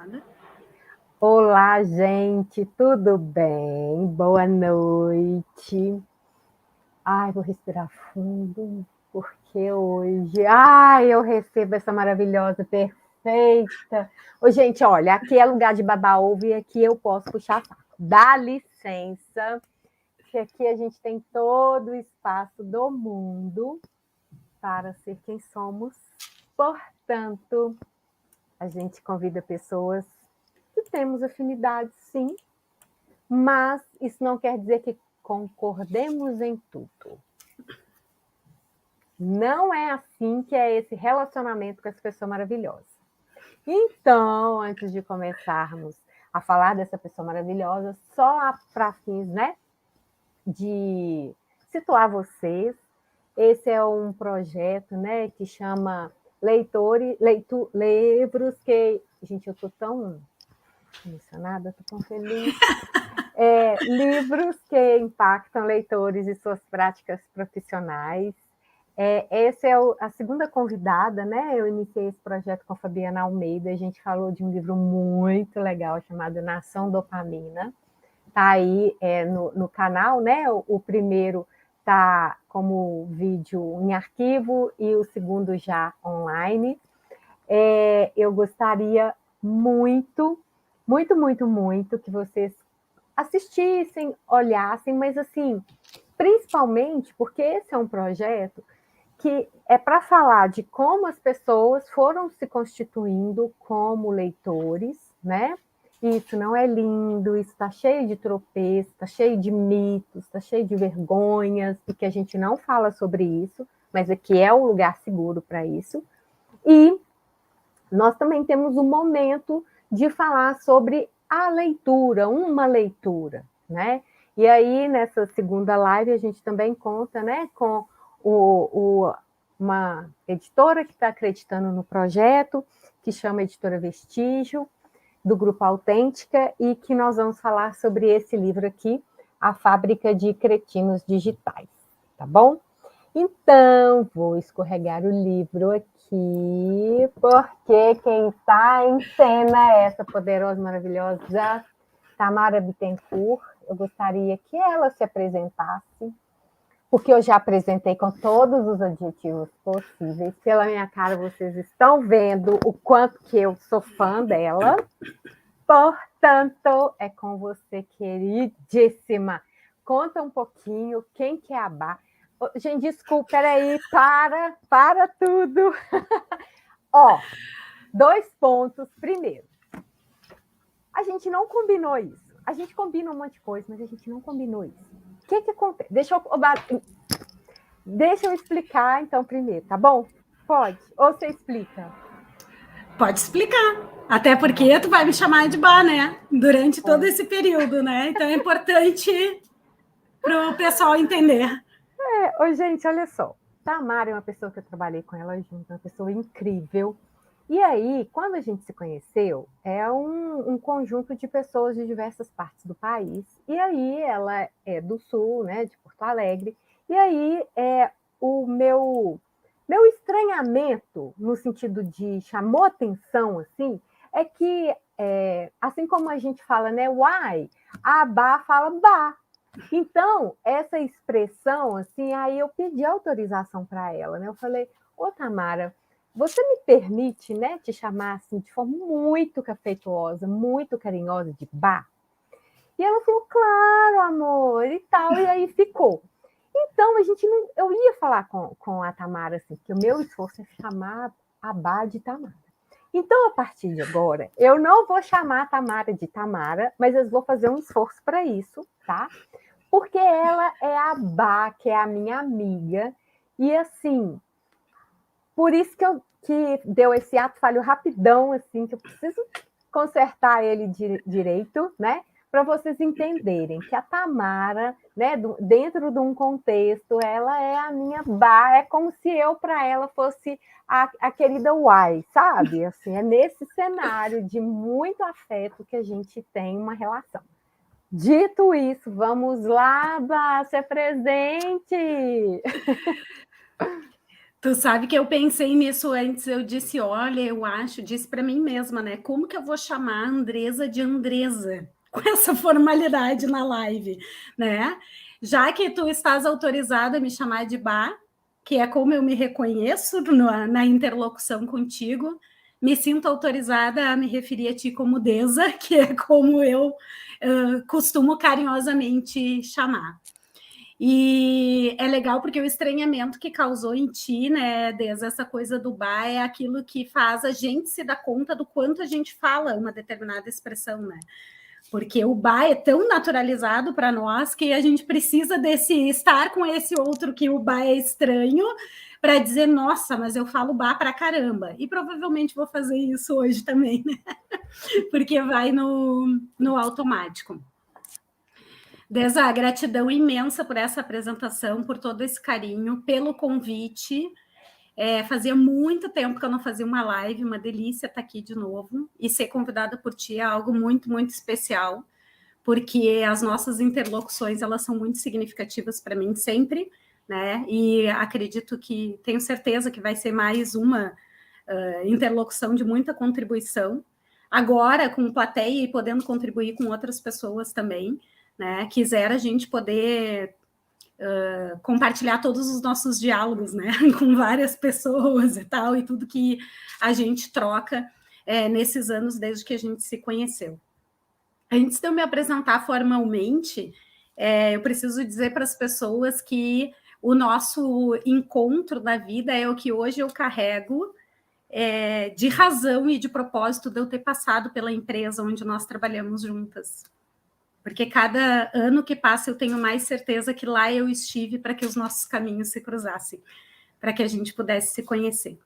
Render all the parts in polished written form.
gravada. Olá, gente, tudo bem? Boa noite. Ai, vou respirar fundo, porque hoje... Ai, eu recebo essa maravilhosa, perfeita... Ô, gente, olha, aqui é lugar de baba-ovo e aqui eu posso puxar saco. Dá licença, que aqui a gente tem todo o espaço do mundo para ser quem somos. Portanto, a gente convida pessoas que temos afinidade, sim, mas isso não quer dizer que concordemos em tudo. Não é assim que é esse relacionamento com essa pessoa maravilhosa. Então, antes de começarmos a falar dessa pessoa maravilhosa, só para fins, né, de situar vocês, esse é um projeto, né, que chama Livros que... Gente, eu estou tão emocionada, estou tão feliz. Livros que impactam leitores e suas práticas profissionais. Essa é a segunda convidada, né? Eu iniciei esse projeto com a Fabiana Almeida, a gente falou de um livro muito legal chamado Nação Dopamina. Está aí no canal, né? O primeiro está como vídeo em arquivo e o segundo já online. Eu gostaria muito, muito, muito, muito que vocês assistissem, olhassem, mas assim, principalmente porque esse é um projeto que é para falar de como as pessoas foram se constituindo como leitores, né? Isso não é lindo, isso está cheio de tropeços, está cheio de mitos, está cheio de vergonhas, e que a gente não fala sobre isso, mas aqui é um lugar seguro para isso. E nós também temos um momento de falar sobre a leitura, uma leitura, né? E aí, nessa segunda live, a gente também conta, né, com uma editora que está acreditando no projeto, que chama Editora Vestígio, do Grupo Autêntica, e que nós vamos falar sobre esse livro aqui, A Fábrica de Cretinos Digitais, tá bom? Então, vou escorregar o livro aqui, porque quem está em cena é essa poderosa, maravilhosa Tamara Bittencourt. Eu gostaria que ela se apresentasse, porque eu já apresentei com todos os adjetivos possíveis. Pela minha cara, vocês estão vendo o quanto que eu sou fã dela. Portanto, é com você, queridíssima. Conta um pouquinho quem que é a Bá. Gente, desculpa, peraí, para tudo. Ó, 2 pontos. Primeiro, a gente não combinou isso. A gente combina um monte de coisa, mas a gente não combinou isso. O que que acontece? Deixa eu explicar, então, primeiro, tá bom? Pode? Ou você explica? Pode explicar. Até porque tu vai me chamar de Bá, né? Durante todo esse período, né? Então é importante para o pessoal entender. Gente, olha só. Tamara é uma pessoa que eu trabalhei com ela junto, uma pessoa incrível. E aí, quando a gente se conheceu, é um conjunto de pessoas de diversas partes do país. E aí, ela é do Sul, né, de Porto Alegre. E aí, o meu estranhamento, no sentido de chamou atenção, assim, é que, assim como a gente fala, né, uai, a Bá fala Bá. Então, essa expressão, assim, aí eu pedi autorização para ela, né? Eu falei, ô Tamara, você me permite, né, te chamar assim de forma muito afetuosa, muito carinhosa de Bá? E ela falou, claro, amor, e tal, e aí ficou. Então, a gente não, eu ia falar com a Tamara, assim, que o meu esforço é chamar a Bá de Tamara. Então, a partir de agora, eu não vou chamar a Tamara de Tamara, mas eu vou fazer um esforço para isso, tá? Porque ela é a Bá, que é a minha amiga, e assim, por isso que deu esse ato falho rapidão, assim, que eu preciso consertar ele direito, né? Para vocês entenderem que a Tamara, né, dentro de um contexto, ela é a minha Bá, é como se eu para ela fosse a querida Uai, sabe? Assim, é nesse cenário de muito afeto que a gente tem uma relação. Dito isso, vamos lá, Bá, se apresente! Tu sabe que eu pensei nisso antes, eu disse, olha, disse para mim mesma, né? Como que eu vou chamar a Andresa de Andresa com essa formalidade na live, né? Já que tu estás autorizada a me chamar de Bá, que é como eu me reconheço na interlocução contigo, me sinto autorizada a me referir a ti como Deza, que é como eu costumo carinhosamente chamar. E é legal porque o estranhamento que causou em ti, né, desde essa coisa do bar, é aquilo que faz a gente se dar conta do quanto a gente fala uma determinada expressão, né? Porque o bar é tão naturalizado para nós que a gente precisa estar com esse outro que o bar é estranho para dizer, nossa, mas eu falo bar para caramba. E provavelmente vou fazer isso hoje também, né? Porque vai no automático. Deza, gratidão imensa por essa apresentação, por todo esse carinho, pelo convite. Fazia muito tempo que eu não fazia uma live, uma delícia estar aqui de novo. E ser convidada por ti é algo muito, muito especial, porque as nossas interlocuções, elas são muito significativas para mim sempre, né? E acredito que, tenho certeza que vai ser mais uma interlocução de muita contribuição. Agora, com plateia e podendo contribuir com outras pessoas também, né? Quisera a gente poder compartilhar todos os nossos diálogos, né? Com várias pessoas e tal, e tudo que a gente troca nesses anos desde que a gente se conheceu. Antes de eu me apresentar formalmente, eu preciso dizer para as pessoas que o nosso encontro da vida é o que hoje eu carrego de razão e de propósito de eu ter passado pela empresa onde nós trabalhamos juntas. Porque cada ano que passa eu tenho mais certeza que lá eu estive para que os nossos caminhos se cruzassem, para que a gente pudesse se conhecer.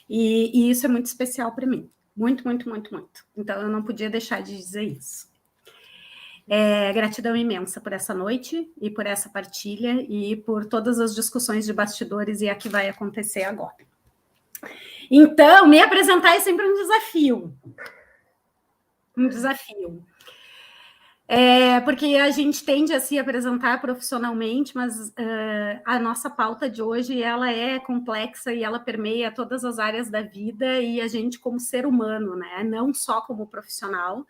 E isso é muito especial para mim. Muito, muito, muito, muito. Então, eu não podia deixar de dizer isso. Gratidão imensa por essa noite e por essa partilha e por todas as discussões de bastidores e a que vai acontecer agora. Então, me apresentar é sempre um desafio. Um desafio. Porque a gente tende a se apresentar profissionalmente, mas a nossa pauta de hoje ela é complexa e ela permeia todas as áreas da vida e a gente como ser humano, né? Não só como profissional,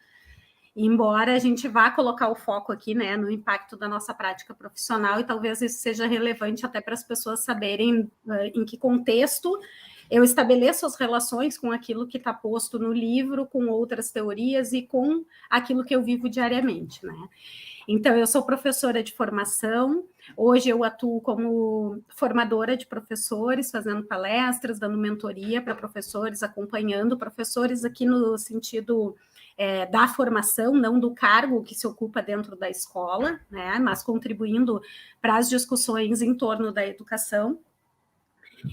embora a gente vá colocar o foco aqui, né, no impacto da nossa prática profissional e talvez isso seja relevante até para as pessoas saberem em que contexto eu estabeleço as relações com aquilo que está posto no livro, com outras teorias e com aquilo que eu vivo diariamente, né? Então, eu sou professora de formação, hoje eu atuo como formadora de professores, fazendo palestras, dando mentoria para professores, acompanhando professores aqui no sentido da formação, não do cargo que se ocupa dentro da escola, né? Mas contribuindo para as discussões em torno da educação.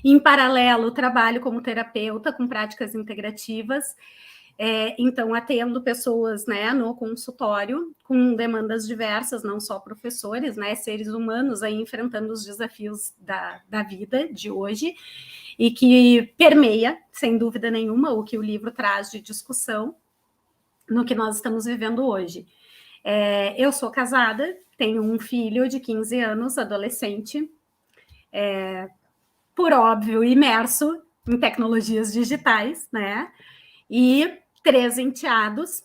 Em paralelo, trabalho como terapeuta com práticas integrativas, então atendo pessoas, né, no consultório com demandas diversas, não só professores, né, seres humanos aí enfrentando os desafios da vida de hoje e que permeia, sem dúvida nenhuma, o que o livro traz de discussão no que nós estamos vivendo hoje. Eu sou casada, tenho um filho de 15 anos, adolescente, por óbvio, imerso em tecnologias digitais, né? E 3 enteados,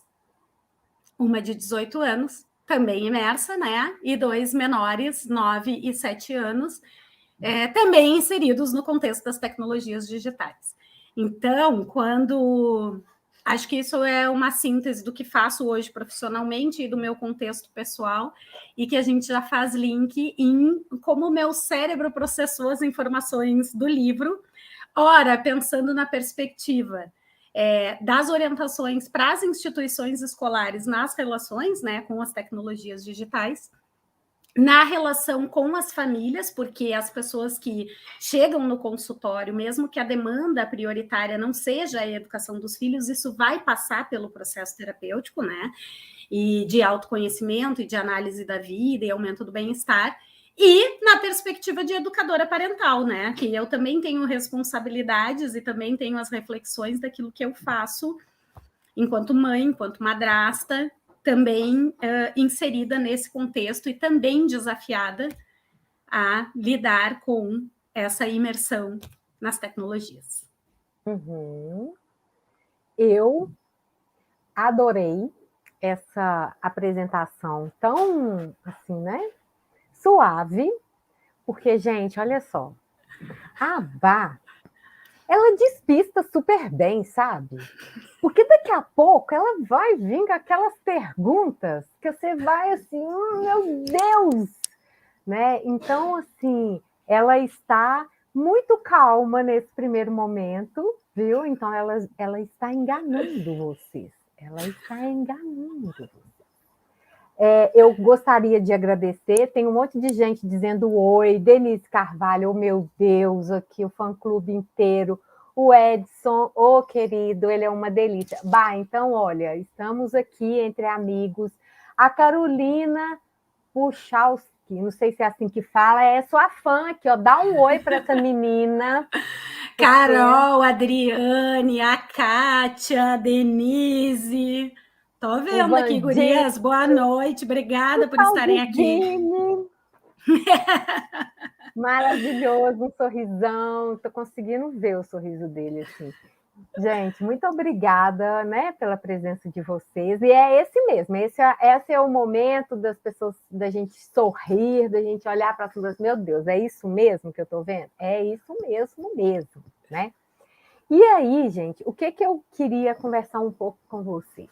uma de 18 anos, também imersa, né? E 2 menores, 9 e 7 anos, também inseridos no contexto das tecnologias digitais. Então, acho que isso é uma síntese do que faço hoje profissionalmente e do meu contexto pessoal, e que a gente já faz link em como o meu cérebro processou as informações do livro. Ora, pensando na perspectiva das orientações para as instituições escolares nas relações, né, com as tecnologias digitais, na relação com as famílias, porque as pessoas que chegam no consultório, mesmo que a demanda prioritária não seja a educação dos filhos, isso vai passar pelo processo terapêutico, né? E de autoconhecimento e de análise da vida e aumento do bem-estar. E na perspectiva de educadora parental, né? Que eu também tenho responsabilidades e também tenho as reflexões daquilo que eu faço enquanto mãe, enquanto madrasta, também inserida nesse contexto e também desafiada a lidar com essa imersão nas tecnologias. Uhum. Eu adorei essa apresentação tão, assim, né, suave, porque, gente, olha só, a Bá, ela despista super bem, sabe? Porque daqui a pouco ela vai vir com aquelas perguntas que você vai assim, meu Deus! Né? Então, assim, ela está muito calma nesse primeiro momento, viu? Então, ela está enganando vocês. Ela está enganando vocês. Eu gostaria de agradecer, tem um monte de gente dizendo oi, Denise Carvalho, oh meu Deus, aqui o fã-clube inteiro, o Edson, oh querido, ele é uma delícia. Bah, então, olha, estamos aqui entre amigos, a Carolina Puchalski, não sei se é assim que fala, é sua fã aqui, ó, dá um oi para essa menina. Porque... Carol, Adriane, a Kátia, a Denise. Tô vendo aqui, gurias. Boa noite. Obrigada por estarem aqui. Maravilhoso, um sorrisão. Tô conseguindo ver o sorriso dele, assim. Gente, muito obrigada, né, pela presença de vocês. E é esse mesmo, esse é o momento das pessoas, da gente sorrir, da gente olhar para cima, meu Deus, é isso mesmo que eu estou vendo? É isso mesmo, né? E aí, gente, o que eu queria conversar um pouco com vocês?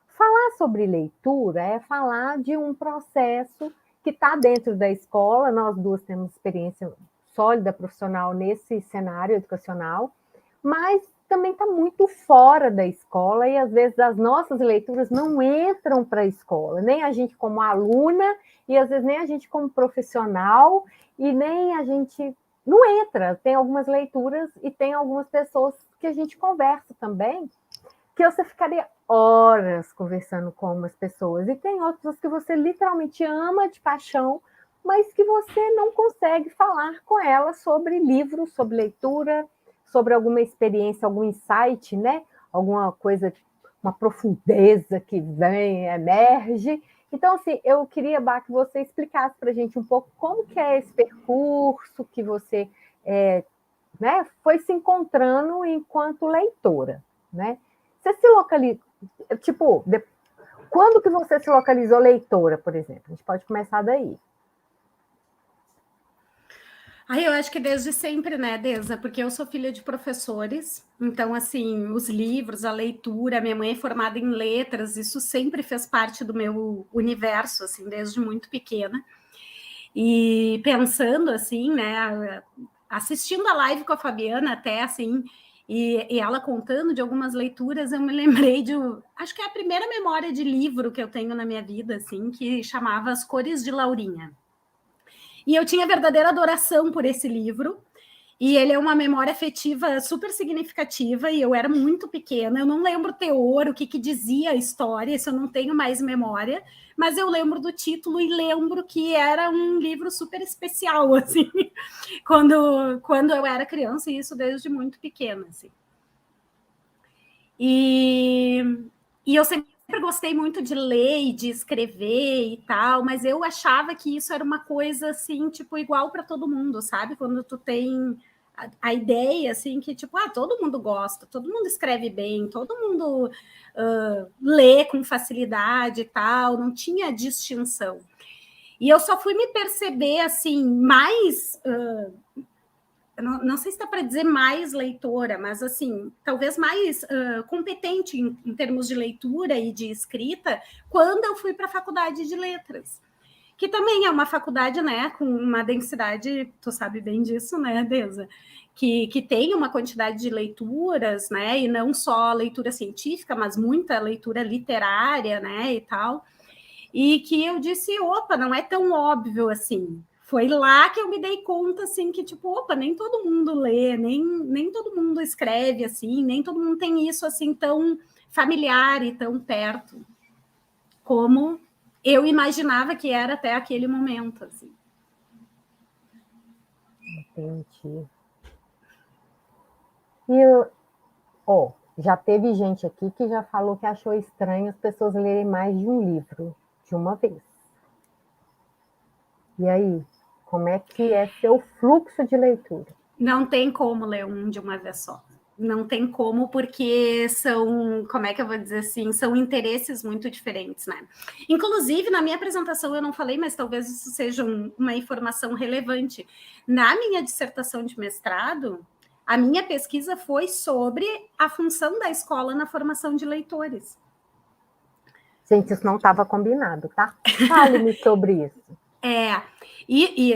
Falar sobre leitura é falar de um processo que está dentro da escola, nós duas temos experiência sólida profissional nesse cenário educacional, mas também está muito fora da escola e às vezes as nossas leituras não entram para a escola, nem a gente como aluna e às vezes nem a gente como profissional e nem a gente não entra. Tem algumas leituras e tem algumas pessoas que a gente conversa também, que você ficaria horas conversando com umas pessoas e tem outras que você literalmente ama de paixão, mas que você não consegue falar com elas sobre livros, sobre leitura, sobre alguma experiência, algum insight, né? Alguma coisa, uma profundeza que vem, emerge. Então, assim, eu queria, Bá, que você explicasse para a gente um pouco como que é esse percurso que você né, foi se encontrando enquanto leitora, né? Você se localiza, tipo, quando que você se localizou leitora, por exemplo? A gente pode começar daí. Eu acho que desde sempre, né, Deza? Porque eu sou filha de professores, então, assim, os livros, a leitura, minha mãe é formada em letras, isso sempre fez parte do meu universo, assim, desde muito pequena. E pensando, assim, né, assistindo a live com a Fabiana até, assim, e ela contando de algumas leituras, eu me lembrei acho que é a primeira memória de livro que eu tenho na minha vida, assim, que chamava As Cores de Laurinha. E eu tinha verdadeira adoração por esse livro, e ele é uma memória afetiva super significativa, e eu era muito pequena, eu não lembro o teor, o que dizia a história, isso eu não tenho mais memória, mas eu lembro do título e lembro que era um livro super especial, assim, quando eu era criança, e isso desde muito pequena, assim. E eu sempre gostei muito de ler e de escrever e tal, mas eu achava que isso era uma coisa assim, tipo, igual para todo mundo, sabe? Quando tu tem a ideia assim que tipo, todo mundo gosta, todo mundo escreve bem, todo mundo lê com facilidade e tal, não tinha distinção. E eu só fui me perceber assim mais não sei se dá para dizer mais leitora, mas assim, talvez mais competente em termos de leitura e de escrita, quando eu fui para a faculdade de letras, que também é uma faculdade, né, com uma densidade, tu sabe bem disso, né, Deza? Que tem uma quantidade de leituras, né, e não só leitura científica, mas muita leitura literária, né, e tal. E que eu disse, opa, não é tão óbvio assim. Foi lá que eu me dei conta, assim, que, tipo, opa, nem todo mundo lê, nem todo mundo escreve, assim, nem todo mundo tem isso, assim, tão familiar e tão perto como eu imaginava que era até aquele momento, assim. Entendi. E, já teve gente aqui que já falou que achou estranho as pessoas lerem mais de um livro de uma vez. E aí, Como é que é seu fluxo de leitura? Não tem como ler um de uma vez só. Não tem como, porque são, como é que eu vou dizer assim, são interesses muito diferentes, né? Inclusive, na minha apresentação eu não falei, mas talvez isso seja uma informação relevante. Na minha dissertação de mestrado, a minha pesquisa foi sobre a função da escola na formação de leitores. Gente, isso não estava combinado, tá? Fale-me sobre isso.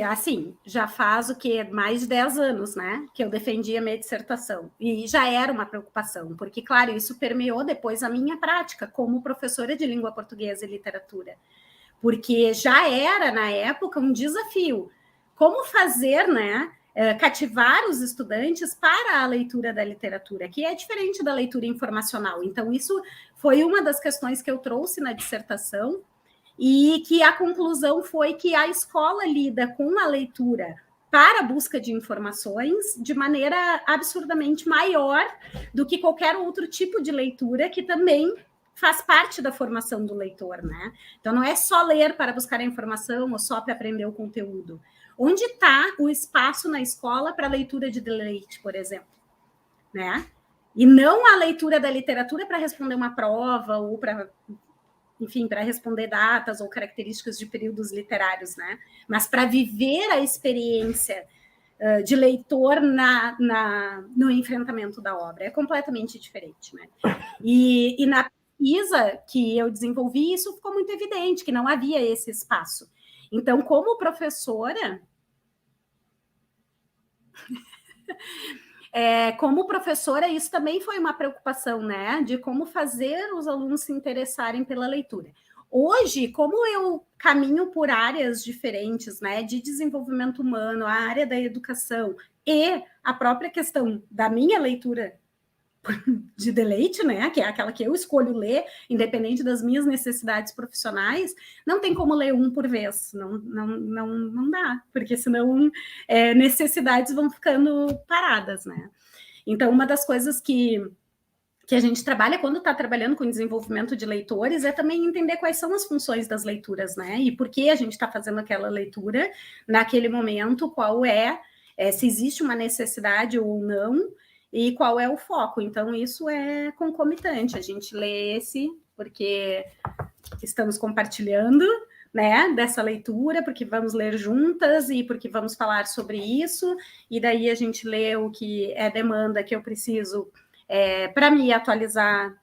Assim, já faz o que? Mais de 10 anos, né? Que eu defendi a minha dissertação. E já era uma preocupação, porque, claro, isso permeou depois a minha prática como professora de língua portuguesa e literatura. Porque já era, na época, um desafio. Como fazer, né? Cativar os estudantes para a leitura da literatura, que é diferente da leitura informacional. Então, isso foi uma das questões que eu trouxe na dissertação, e que a conclusão foi que a escola lida com a leitura para a busca de informações de maneira absurdamente maior do que qualquer outro tipo de leitura que também faz parte da formação do leitor, né? Então, não é só ler para buscar a informação ou só para aprender o conteúdo. Onde está o espaço na escola para a leitura de deleite, por exemplo, né? E não a leitura da literatura para responder uma prova ou para, enfim, para responder datas ou características de períodos literários, né? Mas para viver a experiência de leitor no enfrentamento da obra. É completamente diferente, né? E na pesquisa que eu desenvolvi, isso ficou muito evidente, que não havia esse espaço. Então, como professora... como professora, isso também foi uma preocupação, né? De como fazer os alunos se interessarem pela leitura. Hoje, como eu caminho por áreas diferentes, né? De desenvolvimento humano, a área da educação e a própria questão da minha leitura de deleite, né? Que é aquela que eu escolho ler, independente das minhas necessidades profissionais, não tem como ler um por vez, não dá, porque senão necessidades vão ficando paradas, né? Então, uma das coisas que a gente trabalha quando está trabalhando com desenvolvimento de leitores é também entender quais são as funções das leituras, né? E por que a gente está fazendo aquela leitura naquele momento, qual se existe uma necessidade ou não, e qual é o foco. Então, isso é concomitante. A gente lê esse porque estamos compartilhando, né, dessa leitura, porque vamos ler juntas e porque vamos falar sobre isso, e daí a gente lê o que é demanda que eu preciso para me atualizar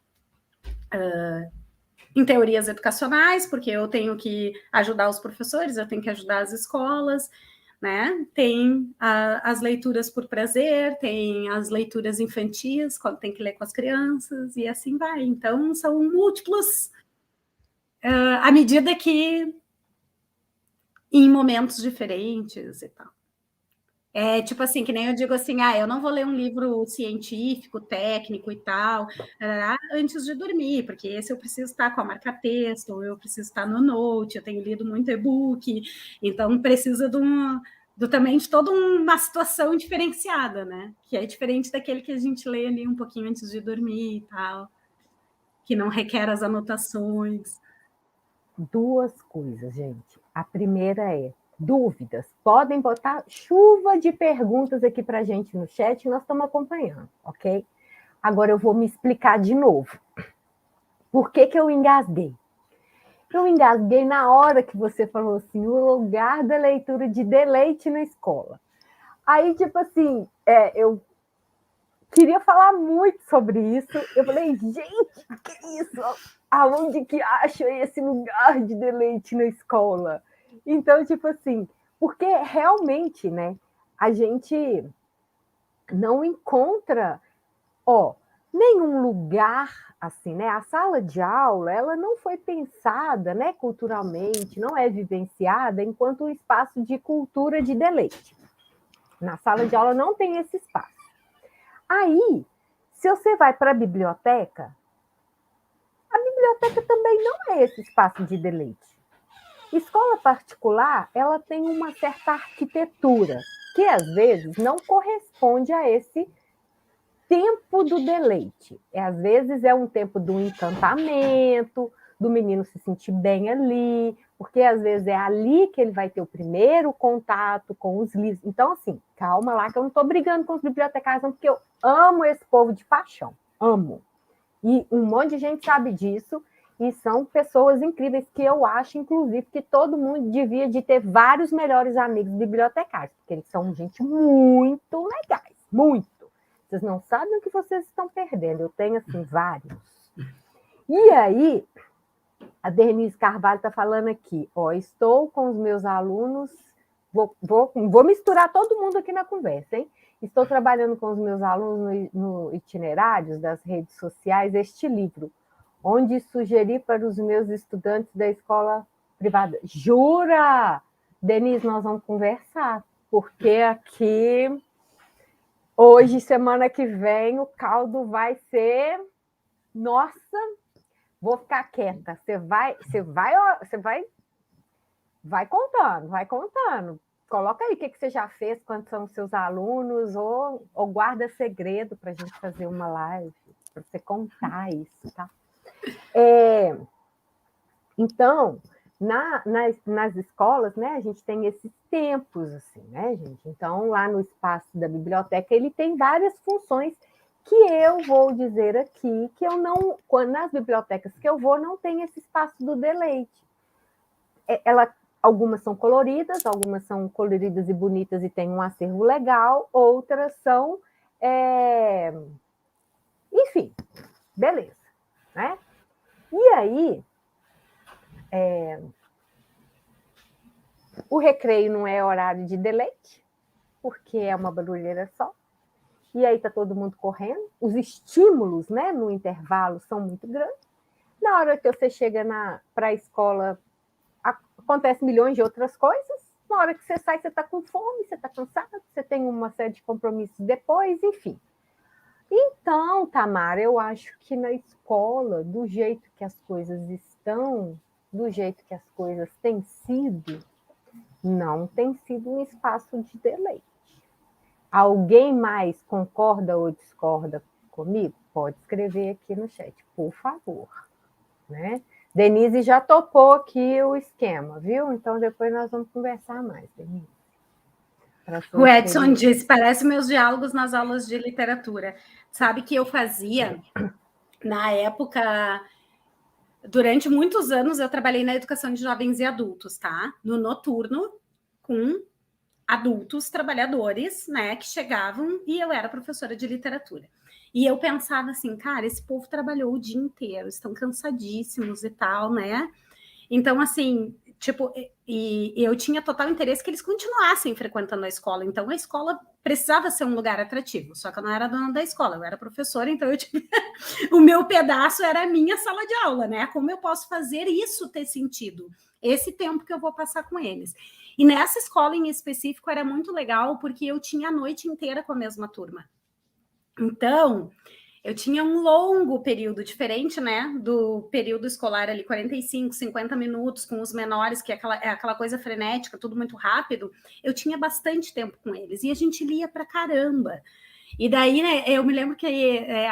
em teorias educacionais, porque eu tenho que ajudar os professores, eu tenho que ajudar as escolas, né? Tem as leituras por prazer, tem as leituras infantis, quando tem que ler com as crianças, e assim vai. Então, são múltiplos, à medida que em momentos diferentes e tal. É tipo assim, que nem eu digo assim, eu não vou ler um livro científico, técnico e tal, antes de dormir, porque esse eu preciso estar com a marca-texto, ou eu preciso estar no Note, eu tenho lido muito e-book, então precisa também de toda uma situação diferenciada, né? Que é diferente daquele que a gente lê ali um pouquinho antes de dormir e tal, que não requer as anotações. Duas coisas, gente. A primeira é dúvidas. Podem botar chuva de perguntas aqui para a gente no chat, nós estamos acompanhando, ok? Agora eu vou me explicar de novo. Por que eu engasguei? Eu engasguei na hora que você falou assim, o lugar da leitura de deleite na escola. Aí, tipo assim, eu queria falar muito sobre isso. Eu falei, gente, que isso? Aonde que acha esse lugar de deleite na escola? Então, tipo assim, porque realmente, né, a gente não encontra, nenhum lugar assim, né? A sala de aula, ela não foi pensada, né, culturalmente, não é vivenciada enquanto um espaço de cultura de deleite. Na sala de aula não tem esse espaço. Aí, se você vai para a biblioteca também não é esse espaço de deleite. Escola particular, ela tem uma certa arquitetura, que às vezes não corresponde a esse tempo do deleite. Às vezes é um tempo do encantamento, do menino se sentir bem ali, porque às vezes é ali que ele vai ter o primeiro contato com os livros. Então, assim, calma lá, que eu não estou brigando com os bibliotecários, não, porque eu amo esse povo de paixão, amo. E um monte de gente sabe disso, e são pessoas incríveis que eu acho, inclusive, que todo mundo devia de ter vários melhores amigos bibliotecários, porque eles são gente muito legais, muito. Vocês não sabem o que vocês estão perdendo, eu tenho, assim, vários. E aí, a Denise Carvalho está falando aqui, ó, estou com os meus alunos, vou misturar todo mundo aqui na conversa, hein? Estou trabalhando com os meus alunos no itinerários das redes sociais este livro, onde sugeri para os meus estudantes da escola privada. Jura? Denise, nós vamos conversar, porque aqui, hoje, semana que vem, o caldo vai ser... Nossa, vou ficar quieta. Você vai contando. Coloca aí o que você já fez, quantos são os seus alunos, ou guarda segredo para a gente fazer uma live, para você contar isso, tá? Então, nas escolas, né, a gente tem esses tempos, assim, né, gente? Então, lá no espaço da biblioteca, ele tem várias funções que eu vou dizer aqui, que eu não, nas bibliotecas que eu vou, não tem esse espaço do deleite. Algumas são coloridas e bonitas e tem um acervo legal, outras são... Enfim, beleza, né? E aí, o recreio não é horário de deleite, porque é uma barulheira só, e aí está todo mundo correndo, os estímulos, né, no intervalo são muito grandes. Na hora que você chega para a escola, acontece milhões de outras coisas. Na hora que você sai, você está com fome, você está cansado, você tem uma série de compromissos depois, enfim. Então, Tamara, eu acho que na escola, do jeito que as coisas estão, do jeito que as coisas têm sido, não tem sido um espaço de deleite. Alguém mais concorda ou discorda comigo? Pode escrever aqui no chat, por favor, né? Denise já topou aqui o esquema, viu? Então, depois nós vamos conversar mais, Denise. O Edson disse, parece meus diálogos nas aulas de literatura. Sabe que eu fazia, na época, durante muitos anos, eu trabalhei na educação de jovens e adultos, tá? No noturno, com adultos trabalhadores, né, que chegavam, e eu era professora de literatura. E eu pensava assim, cara, esse povo trabalhou o dia inteiro, estão cansadíssimos e tal, né? Então, assim, tipo, e eu tinha total interesse que eles continuassem frequentando a escola. Então, a escola precisava ser um lugar atrativo. Só que eu não era dona da escola, eu era professora, então eu tinha... o meu pedaço era a minha sala de aula, né? Como eu posso fazer isso ter sentido? Esse tempo que eu vou passar com eles. E nessa escola em específico era muito legal, porque eu tinha a noite inteira com a mesma turma. Então, eu tinha um longo período, diferente, né, do período escolar ali, 45, 50 minutos, com os menores, que é aquela coisa frenética, tudo muito rápido. Eu tinha bastante tempo com eles, e a gente lia pra caramba. E daí, né, eu me lembro que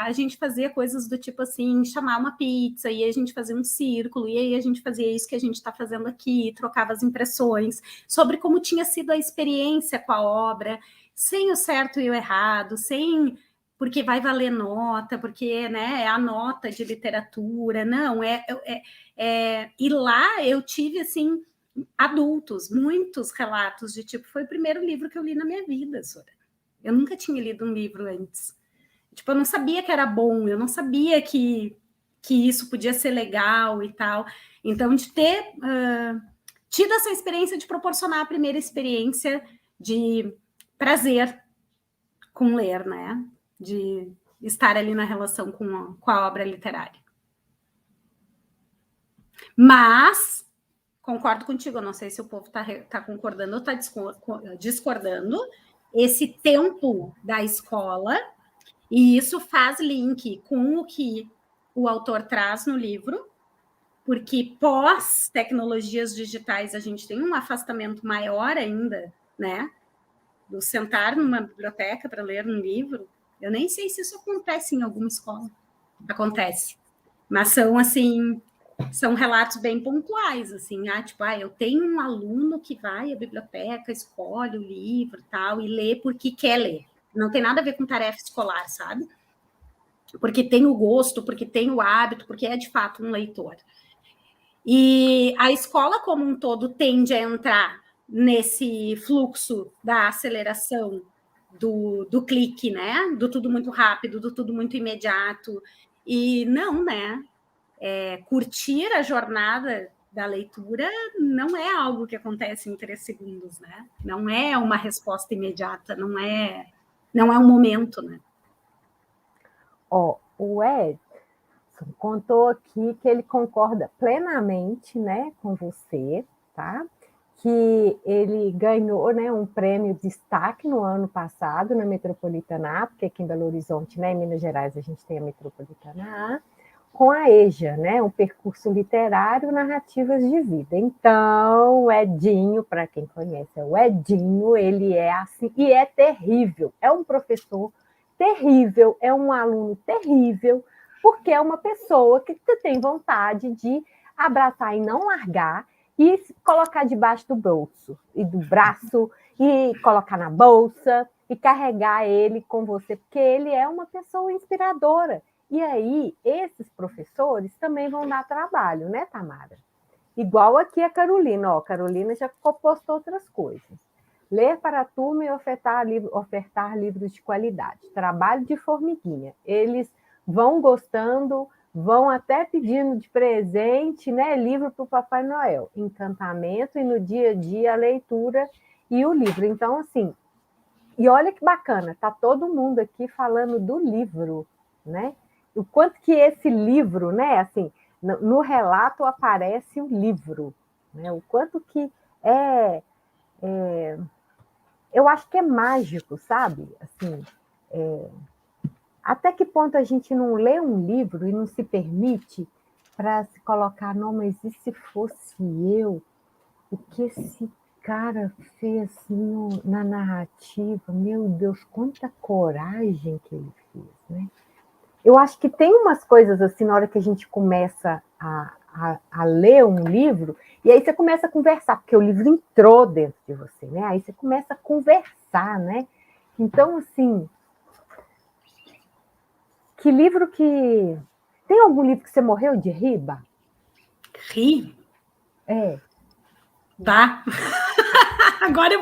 a gente fazia coisas do tipo assim, chamar uma pizza, e a gente fazia um círculo, e aí a gente fazia isso que a gente está fazendo aqui, trocava as impressões sobre como tinha sido a experiência com a obra, sem o certo e o errado, sem... porque vai valer nota, porque, né, é a nota de literatura, não, e lá eu tive, assim, adultos, muitos relatos de tipo, foi o primeiro livro que eu li na minha vida, Sora. Eu nunca tinha lido um livro antes. Tipo, eu não sabia que era bom, eu não sabia que isso podia ser legal e tal. Então, de ter tido essa experiência de proporcionar a primeira experiência de prazer com ler, né? De estar ali na relação com a obra literária. Mas, concordo contigo, eu não sei se o povo está concordando ou está discordando, esse tempo da escola, e isso faz link com o que o autor traz no livro, porque pós-tecnologias digitais a gente tem um afastamento maior ainda, né? Do sentar numa biblioteca para ler um livro. Eu nem sei se isso acontece em alguma escola. Acontece. Mas são, assim, São relatos bem pontuais, assim, tipo, eu tenho um aluno que vai à biblioteca, escolhe o livro tal, e lê porque quer ler. Não tem nada a ver com tarefa escolar, sabe? Porque tem o gosto, porque tem o hábito, porque é de fato um leitor. E a escola como um todo tende a entrar nesse fluxo da aceleração do clique, né? Do tudo muito rápido, do tudo muito imediato. E não, né? Curtir a jornada da leitura não é algo que acontece em 3 segundos, né? Não é uma resposta imediata, não é um momento, né? Ó, o Edson contou aqui que ele concorda plenamente, né, com você, tá? Que ele ganhou, né, um prêmio de destaque no ano passado na Metropolitana A, porque aqui em Belo Horizonte, né, em Minas Gerais, a gente tem a Metropolitana A, com a EJA, né, um percurso literário, narrativas de vida. Então, o Edinho, para quem conhece, é o Edinho, ele é assim, e é terrível, é um professor terrível, é um aluno terrível, porque é uma pessoa que tem vontade de abraçar e não largar, e colocar debaixo do bolso e do braço, e colocar na bolsa, e carregar ele com você, porque ele é uma pessoa inspiradora. E aí, esses professores também vão dar trabalho, né, Tamara? Igual aqui a Carolina, ó, Carolina já postou outras coisas. Ler para a turma e ofertar livros de qualidade. Trabalho de formiguinha. Eles vão gostando, vão até pedindo de presente, né, livro para o Papai Noel. Encantamento e no dia a dia a leitura e o livro. Então, assim, e olha que bacana, tá todo mundo aqui falando do livro, né? O quanto que esse livro, né, assim, no relato aparece o livro, né? O quanto que é, eu acho que é mágico, sabe? Assim, até que ponto a gente não lê um livro e não se permite para se colocar, não, mas e se fosse eu? O que esse cara fez na narrativa? Meu Deus, quanta coragem que ele fez, né? Eu acho que tem umas coisas assim, na hora que a gente começa a ler um livro, e aí você começa a conversar, porque o livro entrou dentro de você, né? Aí você começa a conversar, né? Então, assim, que livro que... Tem algum livro que você morreu de riba? Ri? É. Tá. Agora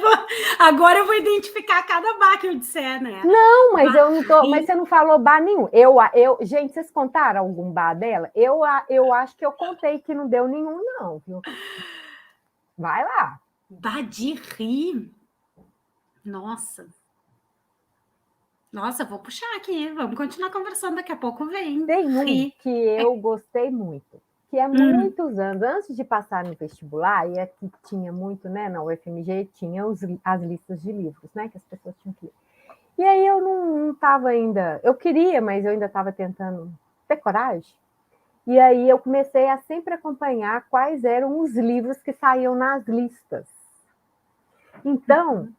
eu vou identificar cada bar que eu disser, né? Não, mas eu não tô. Mas Ri. você não falou bar nenhum. Gente, vocês contaram algum bar dela? Eu acho que eu contei que não deu nenhum, não, viu? Vai lá. Bar de ri. Nossa. Nossa, vou puxar aqui. Vamos continuar conversando. Daqui a pouco vem. Tem um Ri. que eu gostei muito, que é muitos anos antes de passar no vestibular, e aqui tinha muito, né? Na UFMG tinha as listas de livros, né? Que as pessoas tinham que ler. E aí eu não estava ainda. Eu queria, mas eu ainda estava tentando ter coragem. E aí eu comecei a sempre acompanhar quais eram os livros que saíam nas listas. Então,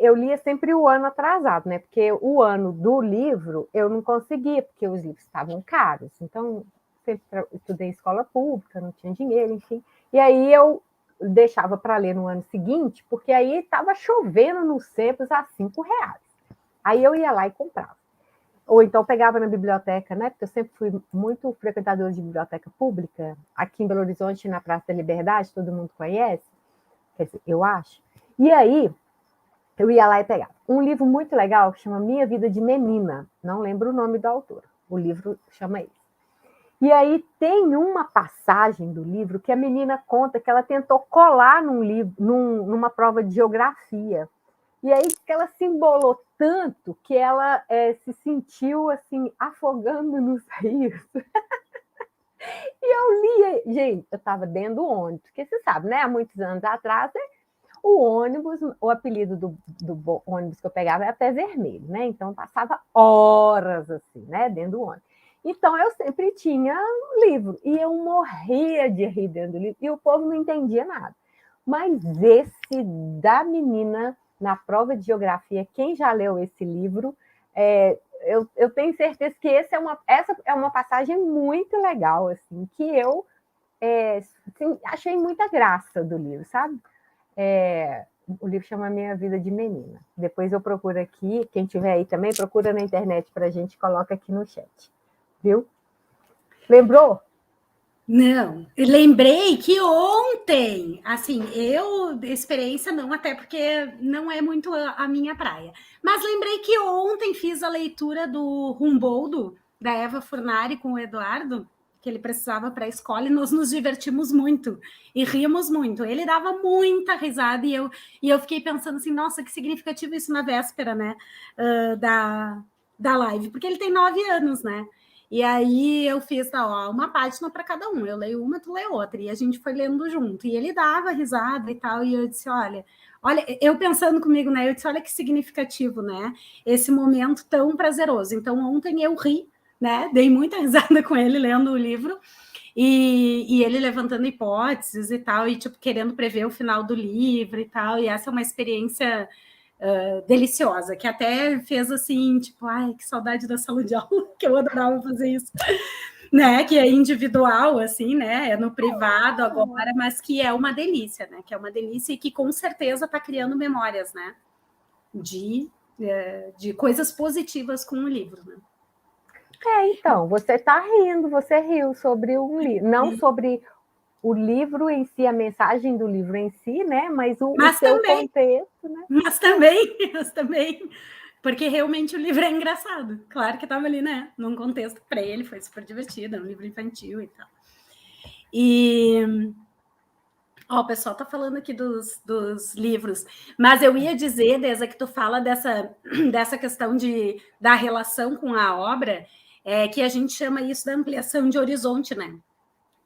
eu lia sempre o ano atrasado, né? Porque o ano do livro eu não conseguia, porque os livros estavam caros. Então, sempre estudei em escola pública, não tinha dinheiro, enfim. E aí eu deixava para ler no ano seguinte, porque aí estava chovendo nos sebos a R$ 5. Aí eu ia lá e comprava. Ou então pegava na biblioteca, né? Porque eu sempre fui muito frequentadora de biblioteca pública, aqui em Belo Horizonte, na Praça da Liberdade, todo mundo conhece, quer dizer, eu acho. E aí, eu ia lá e pegava. Um livro muito legal que chama Minha Vida de Menina, não lembro o nome do autor, o livro chama isso. E aí tem uma passagem do livro que a menina conta que ela tentou colar numa prova de geografia. E aí que ela se embolou tanto que ela se sentiu assim, afogando nos rios. E eu lia, gente, eu estava dentro do ônibus, porque você sabe, né? Há muitos anos atrás, o ônibus, o apelido do ônibus que eu pegava era Pé Vermelho, né? Então passava horas assim, né? Dentro do ônibus. Então eu sempre tinha livro e eu morria de rir dentro do livro e o povo não entendia nada. Mas esse da menina na prova de geografia, quem já leu esse livro, eu tenho certeza que essa é uma passagem muito legal, assim, que eu Assim, achei muita graça do livro, sabe? O livro chama Minha Vida de Menina. Depois eu procuro aqui, quem tiver aí também, procura na internet para a gente, coloca aqui no chat. Viu? Lembrou? Não, eu lembrei que ontem, assim, experiência não, até porque não é muito a minha praia, mas lembrei que ontem fiz a leitura do Rumboldo, da Eva Furnari com o Eduardo, que ele precisava para a escola, e nós nos divertimos muito, e ríamos muito, ele dava muita risada, e eu fiquei pensando assim, nossa, que significativo isso na véspera, né, da live, porque ele tem 9 anos, né, e aí eu fiz uma página para cada um. Eu leio uma, tu lê outra. E a gente foi lendo junto. E ele dava risada e tal. E eu disse, olha, eu pensando comigo, né? Eu disse, olha que significativo, né? Esse momento tão prazeroso. Então, ontem eu ri, né? Dei muita risada com ele lendo o livro. E ele levantando hipóteses e tal. E, tipo, querendo prever o final do livro e tal. E essa é uma experiência deliciosa, que até fez assim, tipo, ai, que saudade da sala de aula, que eu adorava fazer isso, né, que é individual, assim, né, é no privado agora, mas que é uma delícia, né, que é uma delícia e que com certeza está criando memórias, né, de coisas positivas com o livro, né. Então, você está rindo, você riu sobre um livro, não sobre o livro em si, a mensagem do livro em si, né? Mas o seu contexto, né? Mas também, porque realmente o livro é engraçado. Claro que estava ali, né? Num contexto para ele, foi super divertido, é um livro infantil e tal. E o pessoal tá falando aqui dos livros, mas eu ia dizer, Deza, que tu fala dessa questão da relação com a obra, que a gente chama isso da ampliação de horizonte, né?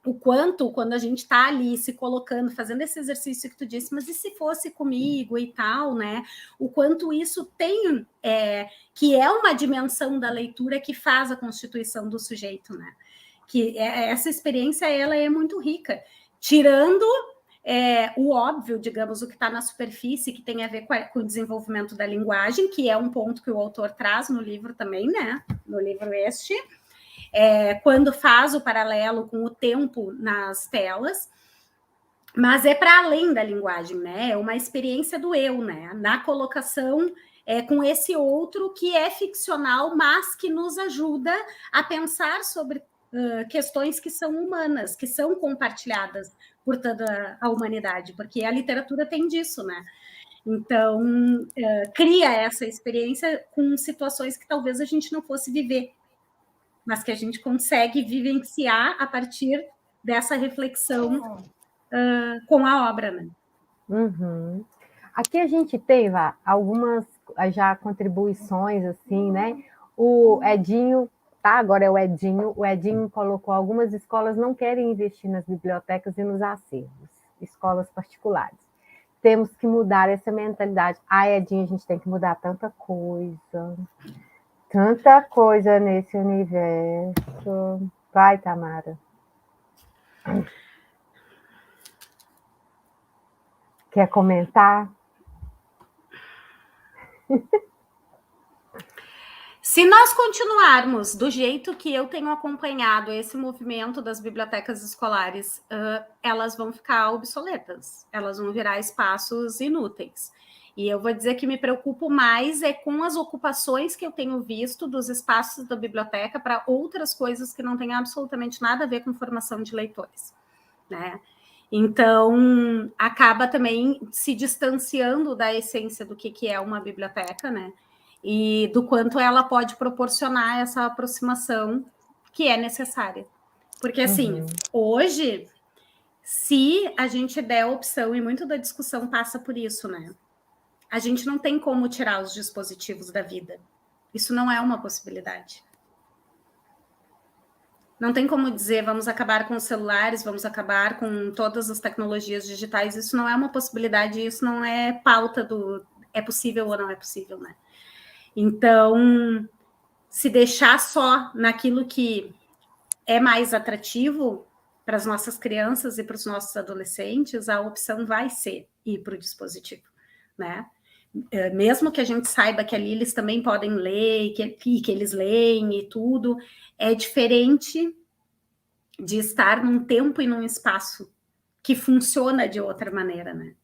O quanto, quando a gente está ali se colocando, fazendo esse exercício que tu disse, mas e se fosse comigo e tal, né? O quanto isso tem, que é uma dimensão da leitura que faz a constituição do sujeito, né? Que essa experiência, ela é muito rica, tirando o óbvio, digamos, o que está na superfície, que tem a ver com o desenvolvimento da linguagem, que é um ponto que o autor traz no livro também, né? No livro este, quando faz o paralelo com o tempo nas telas, mas é para além da linguagem, né? É uma experiência do eu, né? Na colocação com esse outro que é ficcional, mas que nos ajuda a pensar sobre questões que são humanas, que são compartilhadas por toda a humanidade, porque a literatura tem disso, né? Então, cria essa experiência com situações que talvez a gente não fosse viver, mas que a gente consegue vivenciar a partir dessa reflexão com a obra, né? Uhum. Aqui a gente tem algumas já contribuições, assim, né? O Edinho, tá? Agora é o Edinho colocou: algumas escolas não querem investir nas bibliotecas e nos acervos, escolas particulares. Temos que mudar essa mentalidade. Edinho, a gente tem que mudar tanta coisa nesse universo. Vai, Tamara. Quer comentar? Se nós continuarmos do jeito que eu tenho acompanhado esse movimento das bibliotecas escolares, elas vão ficar obsoletas, elas vão virar espaços inúteis. E eu vou dizer que me preocupo mais com as ocupações que eu tenho visto dos espaços da biblioteca para outras coisas que não têm absolutamente nada a ver com formação de leitores, né? Então, acaba também se distanciando da essência do que é uma biblioteca, né? E do quanto ela pode proporcionar essa aproximação que é necessária. Porque, assim, hoje, se a gente der a opção, e muito da discussão passa por isso, né? A gente não tem como tirar os dispositivos da vida. Isso não é uma possibilidade. Não tem como dizer, vamos acabar com os celulares, vamos acabar com todas as tecnologias digitais. Isso não é uma possibilidade, isso não é pauta do é possível ou não é possível, né? Então, se deixar só naquilo que é mais atrativo para as nossas crianças e para os nossos adolescentes, a opção vai ser ir para o dispositivo, né? Mesmo que a gente saiba que ali eles também podem ler, que eles leem e tudo, é diferente de estar num tempo e num espaço que funciona de outra maneira, né?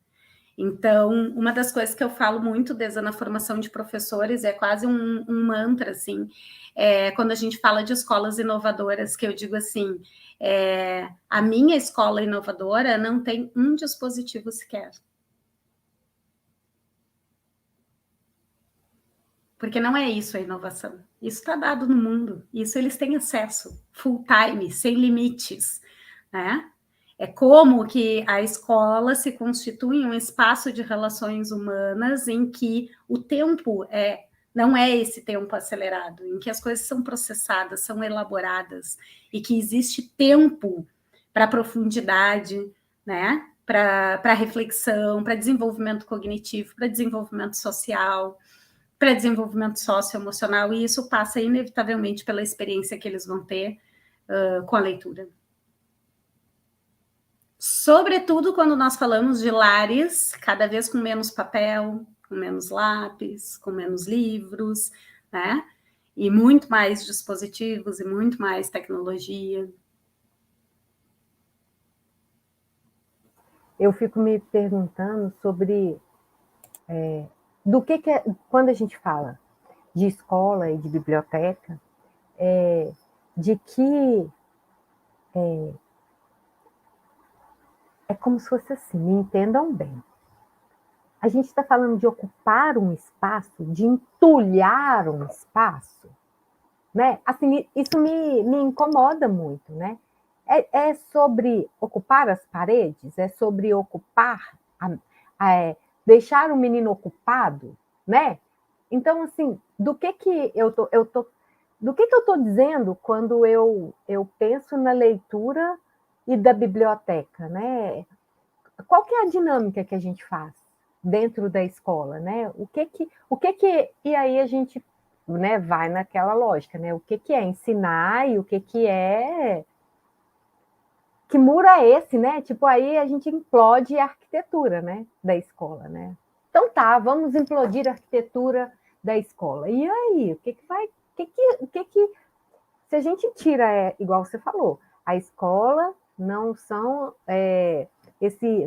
Então, uma das coisas que eu falo muito desde na formação de professores é quase um mantra, assim, quando a gente fala de escolas inovadoras, que eu digo assim, a minha escola inovadora não tem um dispositivo sequer. Porque não é isso a inovação. Isso está dado no mundo. Isso eles têm acesso, full time, sem limites, né? É como que a escola se constitui um espaço de relações humanas em que o tempo não é esse tempo acelerado, em que as coisas são processadas, são elaboradas, e que existe tempo para profundidade, né? Para reflexão, para desenvolvimento cognitivo, para desenvolvimento social, para desenvolvimento socioemocional, e isso passa inevitavelmente pela experiência que eles vão ter com a leitura. Sobretudo quando nós falamos de lares, cada vez com menos papel, com menos lápis, com menos livros, né? E muito mais dispositivos e muito mais tecnologia. Eu fico me perguntando sobre do que quando a gente fala de escola e de biblioteca, de que é como se fosse assim, me entendam bem. A gente está falando de ocupar um espaço, de entulhar um espaço, né? Assim, isso me incomoda muito, né? É sobre ocupar as paredes, é sobre ocupar, deixar o menino ocupado, né? Então, assim, do que eu tô dizendo quando eu penso na leitura e da biblioteca, né? Qual que é a dinâmica que a gente faz dentro da escola, né? E aí a gente, né, vai naquela lógica, né? O que é ensinar e o que é que muro é esse, né? Tipo, aí a gente implode a arquitetura, né, da escola, né? Então tá, vamos implodir a arquitetura da escola. E aí, o que vai, se a gente tira, igual você falou, a escola não são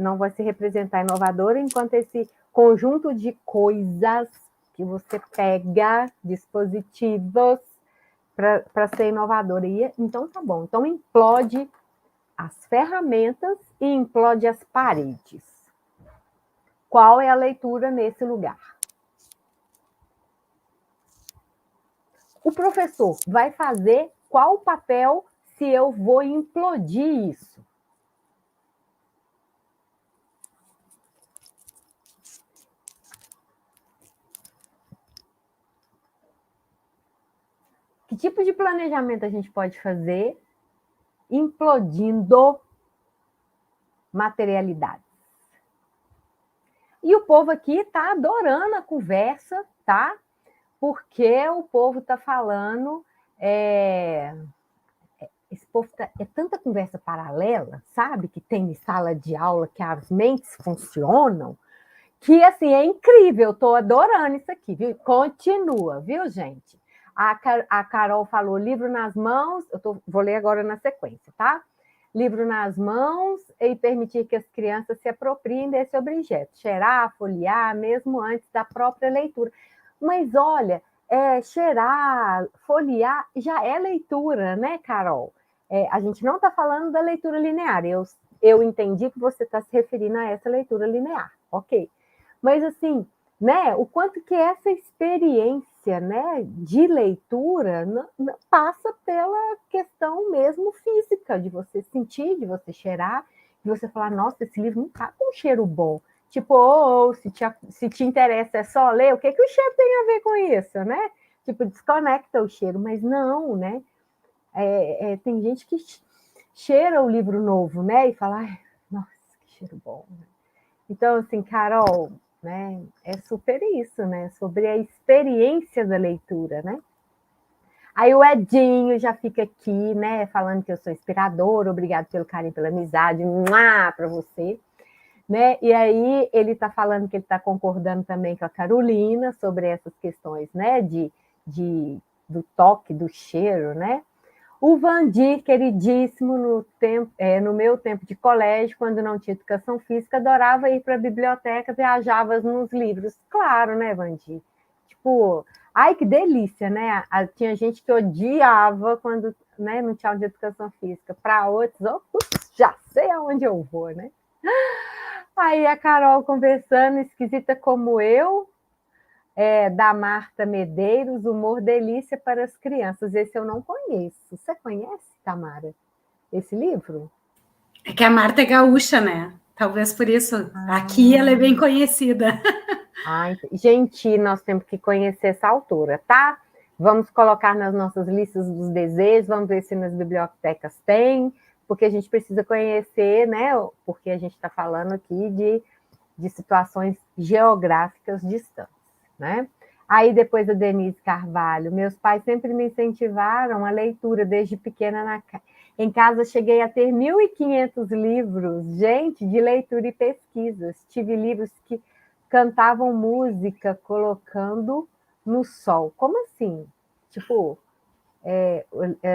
não vai se representar inovadora enquanto esse conjunto de coisas que você pega, dispositivos para ser inovadora. E, então tá bom, então implode as ferramentas e implode as paredes. Qual é a leitura nesse lugar? O professor vai fazer qual papel se eu vou implodir isso? Que tipo de planejamento a gente pode fazer implodindo materialidades? E o povo aqui está adorando a conversa, tá? Porque o povo está falando... Esse povo é tanta conversa paralela, sabe? Que tem em sala de aula, que as mentes funcionam, que, assim, é incrível. Estou adorando isso aqui, viu? Continua, viu, gente? A Carol falou livro nas mãos, vou ler agora na sequência, tá? Livro nas mãos e permitir que as crianças se apropriem desse objeto. Cheirar, folhear, mesmo antes da própria leitura. Mas, olha, cheirar, folhear, já é leitura, né, Carol? A gente não está falando da leitura linear. Eu entendi que você está se referindo a essa leitura linear, ok. Mas, assim, né, o quanto que essa experiência, né, de leitura passa pela questão mesmo física, de você sentir, de você cheirar, de você falar, nossa, esse livro não está com um cheiro bom. Tipo, se te interessa é só ler, o que o cheiro tem a ver com isso, né? Tipo, desconecta o cheiro, mas não, né? Tem gente que cheira o livro novo, né? E fala, ai, nossa, que cheiro bom. Então, assim, Carol, né? É super isso, né? Sobre a experiência da leitura, né? Aí o Edinho já fica aqui, né? Falando que eu sou inspiradora, obrigado pelo carinho, pela amizade, para você. Né? E aí ele está falando que ele está concordando também com a Carolina sobre essas questões, né? Do toque, do cheiro, né? O Vandir, queridíssimo, no meu tempo de colégio, quando não tinha educação física, adorava ir para a biblioteca, viajava nos livros. Claro, né, Vandir? Tipo, ai, que delícia, né? Tinha gente que odiava quando, né, não tinha aula de educação física. Para outros, já sei aonde eu vou, né? Aí a Carol conversando, esquisita como eu, da Marta Medeiros, Humor Delícia para as Crianças. Esse eu não conheço. Você conhece, Tamara, esse livro? É que a Marta é gaúcha, né? Talvez por isso. Aqui ela é Ah, bem conhecida. gente, nós temos que conhecer essa autora, tá? Vamos colocar nas nossas listas dos desejos, vamos ver se nas bibliotecas tem, porque a gente precisa conhecer, né? Porque a gente está falando aqui de situações geográficas distantes, né? Aí depois a Denise Carvalho, meus pais sempre me incentivaram a leitura desde pequena em casa cheguei a ter 1.500 livros, gente, de leitura e pesquisas. Tive livros que cantavam música colocando no sol. Como assim? Tipo,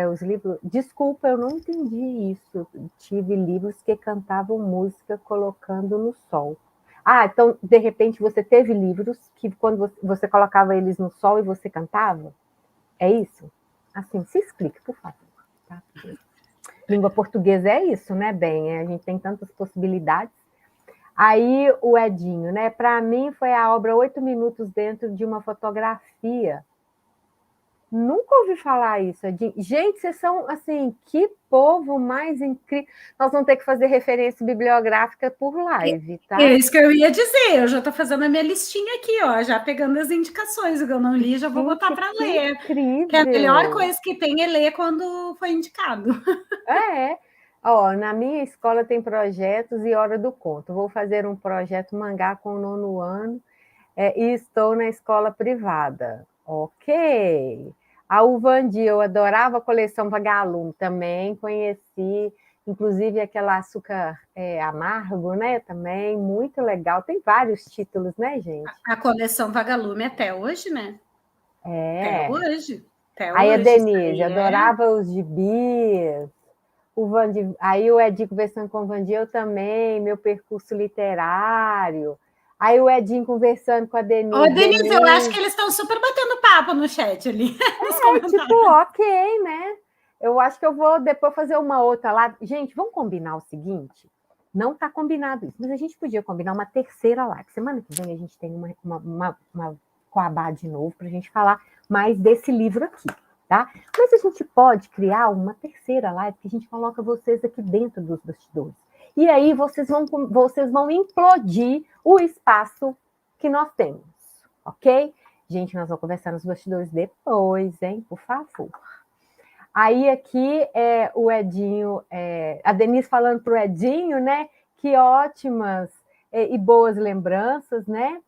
os livros. Desculpa, eu não entendi isso. Tive livros que cantavam música colocando no sol. Ah, então, de repente, você teve livros que, quando você colocava eles no sol e você cantava? É isso? Assim, se explique, por favor. Tá? Língua portuguesa é isso, né, bem? A gente tem tantas possibilidades. Aí o Edinho, né? Para mim foi a obra 8 minutos dentro de uma fotografia. Nunca ouvi falar isso, Edinho. Gente, vocês são assim, que povo mais incrível. Nós vamos ter que fazer referência bibliográfica por live, É tá? isso que eu ia dizer. Eu já estou fazendo a minha listinha aqui, ó, já pegando as indicações. O que eu não li, já vou botar Gente, para que ler. Que a melhor incrível! coisa que tem é ler quando foi indicado. É. Ó, na minha escola tem projetos e hora do conto. Vou fazer um projeto mangá com o 9º ano. E estou na escola privada. Ok. A Uvandi, eu adorava a coleção Vagalume também, conheci, inclusive aquela açúcar amargo, né? Também, muito legal. Tem vários títulos, né, gente? A coleção Vagalume até hoje, né? Até É. hoje. Até Aí a hoje. Isso Denise, aí é. adorava os gibis. O Vandi, aí o Edinho conversando com o Vandi, eu também, meu percurso literário. Aí o Edinho conversando com a Ô, Denise. Denise, eu acho que Denise, eles estão super batendo papo no chat ali, nos tipo, comentários. ok, né? Eu acho que eu vou depois fazer uma outra live. Gente, vamos combinar o seguinte? Não está combinado isso, mas a gente podia combinar uma terceira live. Semana que vem a gente tem uma Coabá de novo para a gente falar mais desse livro aqui, tá? Mas a gente pode criar uma terceira live que a gente coloca vocês aqui dentro dos bastidores. E aí vocês vão implodir o espaço que nós temos, ok? Gente, nós vamos conversar nos bastidores depois, hein? Por favor. Aí aqui o Edinho, a Denise falando para o Edinho, né? Que ótimas e boas lembranças, né?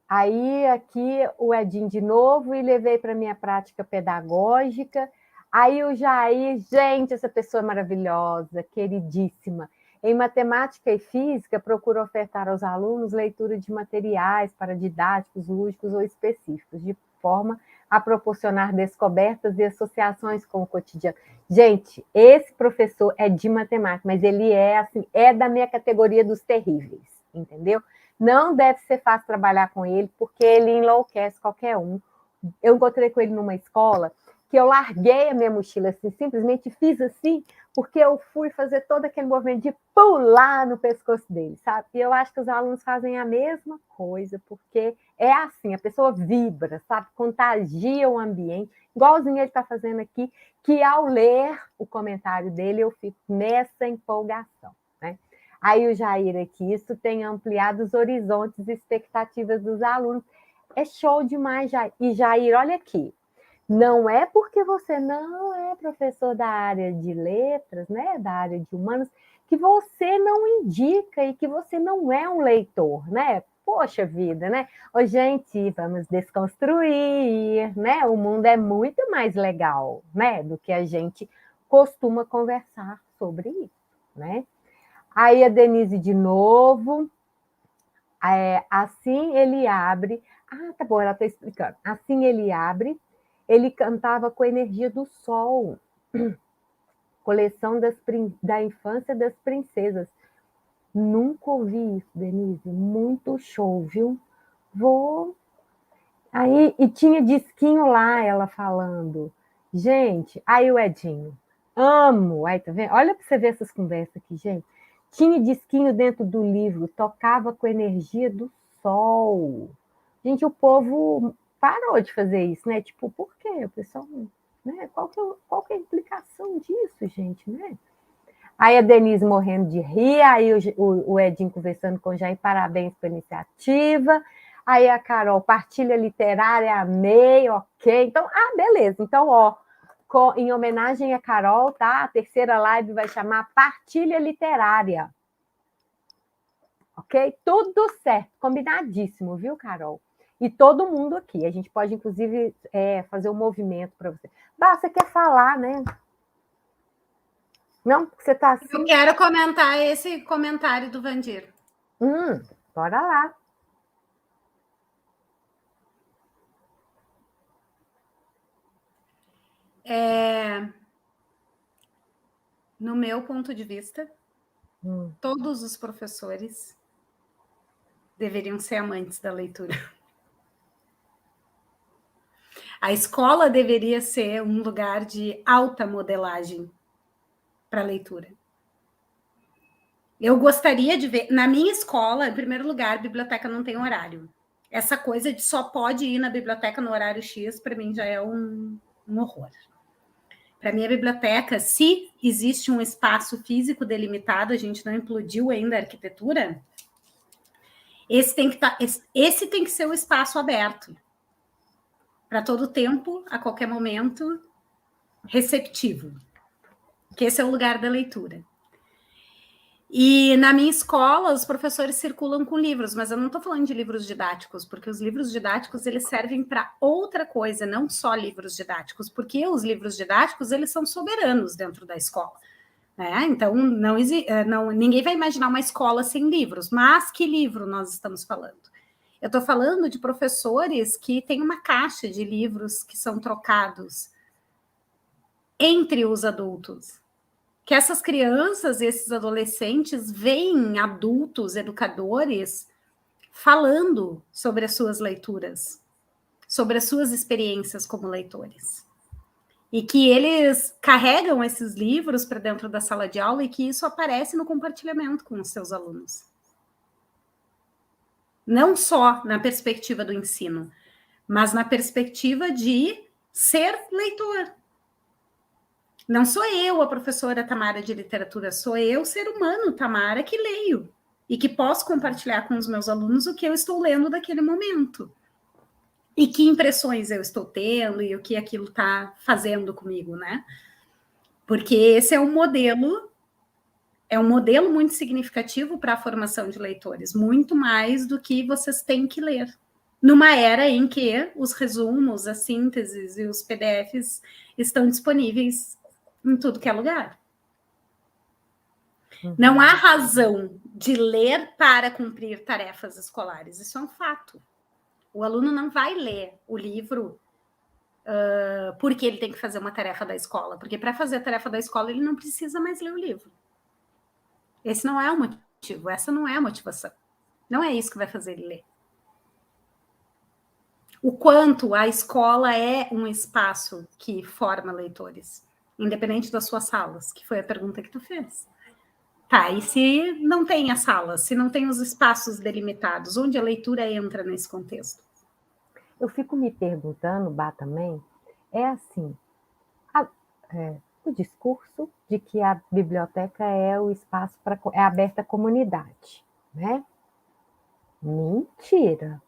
Aí aqui o Edinho de novo e levei para minha prática pedagógica. Aí o Jair, gente, essa pessoa é maravilhosa, queridíssima. Em matemática e física, procuro ofertar aos alunos leitura de materiais para didáticos, lúdicos ou específicos, de forma a proporcionar descobertas e associações com o cotidiano. Gente, esse professor é de matemática, mas ele é da minha categoria dos terríveis, entendeu? Não deve ser fácil trabalhar com ele, porque ele enlouquece qualquer um. Eu encontrei com ele numa escola que eu larguei a minha mochila assim, simplesmente fiz assim, porque eu fui fazer todo aquele movimento de pular no pescoço dele, sabe? E eu acho que os alunos fazem a mesma coisa, porque é assim, a pessoa vibra, sabe? Contagia o ambiente, igualzinho ele está fazendo aqui, que ao ler o comentário dele, eu fico nessa empolgação, né? Aí o Jair aqui, isso tem ampliado os horizontes e expectativas dos alunos. É show demais, Jair. E Jair, olha aqui, não é porque você não é professor da área de letras, né, da área de humanos, que você não indica e que você não é um leitor, né? Poxa vida, né? Ô, gente, vamos desconstruir, né? O mundo é muito mais legal, né, do que a gente costuma conversar sobre isso, né? Aí a Denise de novo. Assim ele abre. Ah, tá bom, ela está explicando. Assim ele abre Ele cantava com a energia do sol. Coleção da infância das princesas. Nunca ouvi isso, Denise. Muito show, viu? Vou. Aí, e tinha disquinho lá, ela falando. Gente, aí o Edinho. Amo. Aí, tá vendo? Olha para você ver essas conversas aqui, gente. Tinha disquinho dentro do livro, tocava com a energia do sol. Gente, o povo parou de fazer isso, né? Tipo, por quê? O pessoal, né? Qual que é a implicação disso, gente, né? Aí a Denise morrendo de rir, aí o Edinho conversando com o Jair, parabéns pela iniciativa. Aí a Carol, partilha literária, amei, ok. Então, beleza. Então, ó, em homenagem a Carol, tá? A terceira live vai chamar Partilha Literária. Ok? Tudo certo, combinadíssimo, viu, Carol? E todo mundo aqui. A gente pode, inclusive, fazer um movimento para você. Você quer falar, né? Não? Porque você está assim. Eu quero comentar esse comentário do Vandir. Bora lá. No meu ponto de vista, todos os professores deveriam ser amantes da leitura. A escola deveria ser um lugar de alta modelagem para leitura. Eu gostaria de ver, na minha escola, em primeiro lugar, a biblioteca não tem horário. Essa coisa de só pode ir na biblioteca no horário X, para mim já é um horror. Para mim, a biblioteca, se existe um espaço físico delimitado, a gente não implodiu ainda a arquitetura, esse tem que ser o espaço aberto. Para todo tempo, a qualquer momento, receptivo. Que esse é o lugar da leitura. E na minha escola, os professores circulam com livros, mas eu não estou falando de livros didáticos, porque os livros didáticos eles servem para outra coisa, não só livros didáticos, porque os livros didáticos eles são soberanos dentro da escola. Né? Então, ninguém vai imaginar uma escola sem livros, mas que livro nós estamos falando? Eu estou falando de professores que têm uma caixa de livros que são trocados entre os adultos. Que essas crianças, esses adolescentes, veem adultos, educadores, falando sobre as suas leituras, sobre as suas experiências como leitores. E que eles carregam esses livros para dentro da sala de aula e que isso aparece no compartilhamento com os seus alunos. Não só na perspectiva do ensino, mas na perspectiva de ser leitor. Não sou eu a professora Tamara de literatura, sou eu, ser humano, Tamara, que leio e que posso compartilhar com os meus alunos o que eu estou lendo daquele momento. E que impressões eu estou tendo e o que aquilo está fazendo comigo, né? Porque esse é um modelo muito significativo para a formação de leitores, muito mais do que vocês têm que ler. Numa era em que os resumos, as sínteses e os PDFs estão disponíveis em tudo que é lugar. Não há razão de ler para cumprir tarefas escolares. Isso é um fato. O aluno não vai ler o livro porque ele tem que fazer uma tarefa da escola. Porque para fazer a tarefa da escola, ele não precisa mais ler o livro. Esse não é o motivo. Essa não é a motivação. Não é isso que vai fazer ele ler. O quanto a escola é um espaço que forma leitores, independente das suas salas, que foi a pergunta que tu fez. Tá, e se não tem as salas, se não tem os espaços delimitados, onde a leitura entra nesse contexto? Eu fico me perguntando, também, assim, o discurso de que a biblioteca é o espaço é aberta à comunidade, né? Mentira.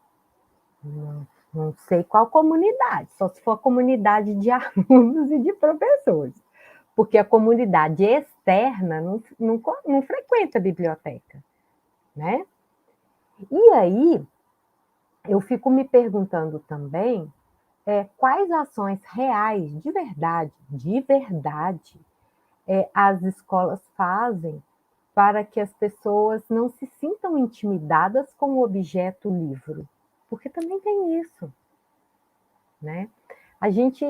Não sei qual comunidade, só se for a comunidade de alunos e de professores, porque a comunidade externa não frequenta a biblioteca, né? E aí, eu fico me perguntando também quais ações reais, de verdade, as escolas fazem para que as pessoas não se sintam intimidadas com o objeto livro, porque também tem isso, né? A gente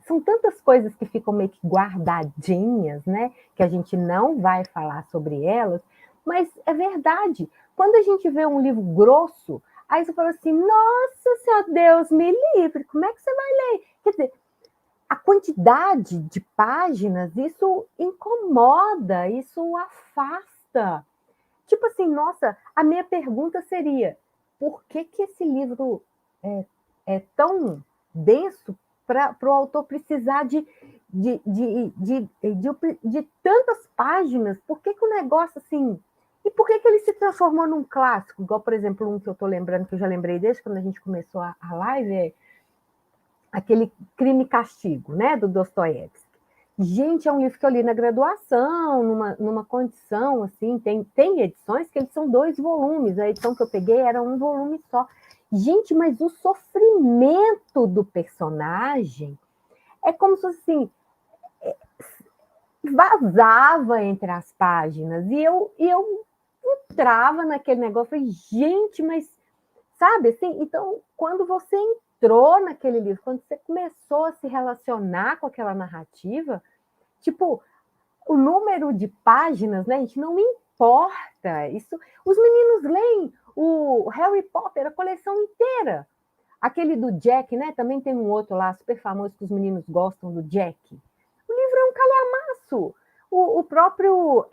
são tantas coisas que ficam meio que guardadinhas, né? Que a gente não vai falar sobre elas, mas é verdade. Quando a gente vê um livro grosso, aí você fala assim, nossa Senhora, Deus me livre, como é que você vai ler? Quer dizer, a quantidade de páginas, isso incomoda, isso afasta. Tipo assim, nossa, a minha pergunta seria, por que esse livro é tão denso para o autor precisar de tantas páginas? Por que o negócio assim... E por que ele se transformou num clássico? Igual, por exemplo, um que eu estou lembrando, que eu já lembrei desde quando a gente começou a live, é aquele Crime e Castigo, né, do Dostoiévski. Gente, é um livro que eu li na graduação, numa condição, assim, tem edições que eles são 2 volumes, a edição que eu peguei era 1 volume só. Gente, mas o sofrimento do personagem é como se, assim, vazava entre as páginas, e eu entrava naquele negócio, falei, gente, mas, sabe, assim, então, quando você entrou naquele livro, quando você começou a se relacionar com aquela narrativa, tipo, o número de páginas, né, a gente não importa. Isso, os meninos leem o Harry Potter, a coleção inteira. Aquele do Jack, né? Também tem um outro lá, super famoso, que os meninos gostam, do Jack. O livro é um calhamaço. O próprio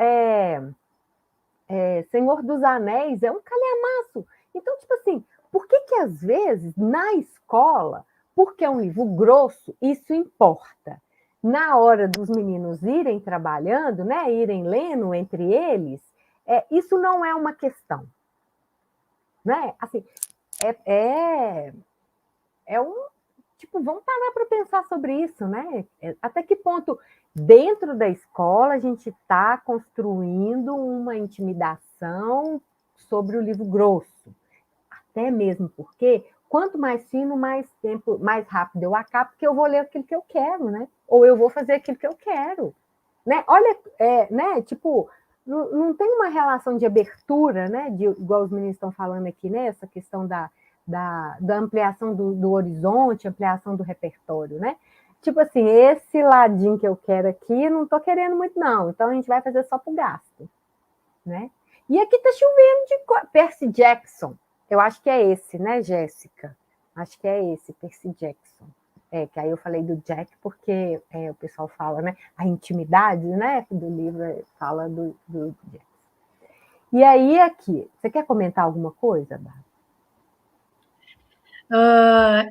Senhor dos Anéis é um calhamaço. Então, tipo assim, por que às vezes, na escola, porque é um livro grosso, isso importa? Na hora dos meninos irem trabalhando, né, irem lendo entre eles, isso não é uma questão, né? Assim, é um tipo, vamos parar para pensar sobre isso, né? Até que ponto dentro da escola a gente está construindo uma intimidação sobre o livro grosso, até mesmo porque quanto mais fino, mais tempo, mais rápido eu acabo, porque eu vou ler aquilo que eu quero, né? Ou eu vou fazer aquilo que eu quero, né? Olha, né? Tipo, não tem uma relação de abertura, né? Igual os meninos estão falando aqui, né? Essa questão da ampliação do horizonte, ampliação do repertório, né? Tipo assim, esse ladinho que eu quero aqui, não estou querendo muito, não. Então a gente vai fazer só para o gasto, né? E aqui está chovendo de Percy Jackson. Eu acho que é esse, né, Jéssica? Acho que é esse, Percy Jackson. Que aí eu falei do Jack porque o pessoal fala, né? A intimidade, né, do livro fala do Jack. E aí aqui, você quer comentar alguma coisa, Bárbara?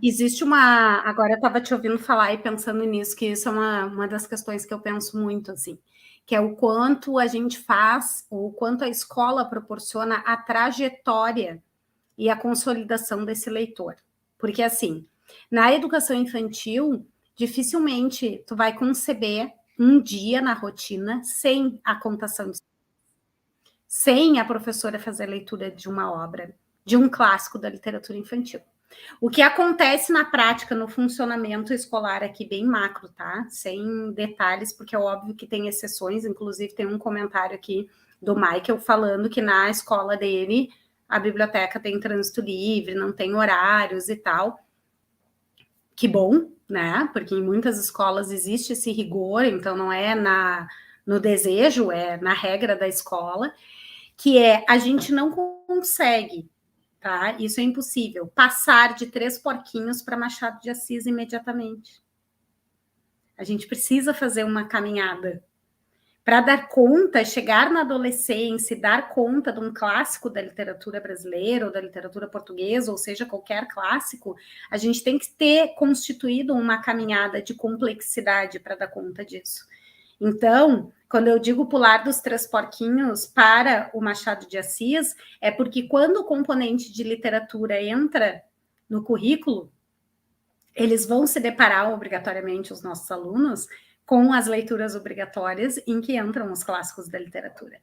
Existe uma... Agora eu estava te ouvindo falar e pensando nisso, que isso é uma das questões que eu penso muito, assim, que é o quanto a gente faz, ou o quanto a escola proporciona a trajetória e a consolidação desse leitor. Porque, assim, na educação infantil, dificilmente tu vai conceber um dia na rotina sem a contação de... sem a professora fazer a leitura de uma obra, de um clássico da literatura infantil. O que acontece na prática, no funcionamento escolar aqui, bem macro, tá? Sem detalhes, porque é óbvio que tem exceções, inclusive tem um comentário aqui do Michael falando que na escola dele a biblioteca tem trânsito livre, não tem horários e tal. Que bom, né? Porque em muitas escolas existe esse rigor, então não é no desejo, é na regra da escola, que é a gente não consegue, tá? Isso é impossível. Passar de 3 porquinhos para Machado de Assis imediatamente. A gente precisa fazer uma caminhada. Para dar conta, chegar na adolescência e dar conta de um clássico da literatura brasileira ou da literatura portuguesa, ou seja, qualquer clássico, a gente tem que ter constituído uma caminhada de complexidade para dar conta disso. Então, quando eu digo pular dos 3 porquinhos para o Machado de Assis, é porque quando o componente de literatura entra no currículo, eles vão se deparar obrigatoriamente, os nossos alunos, com as leituras obrigatórias em que entram os clássicos da literatura.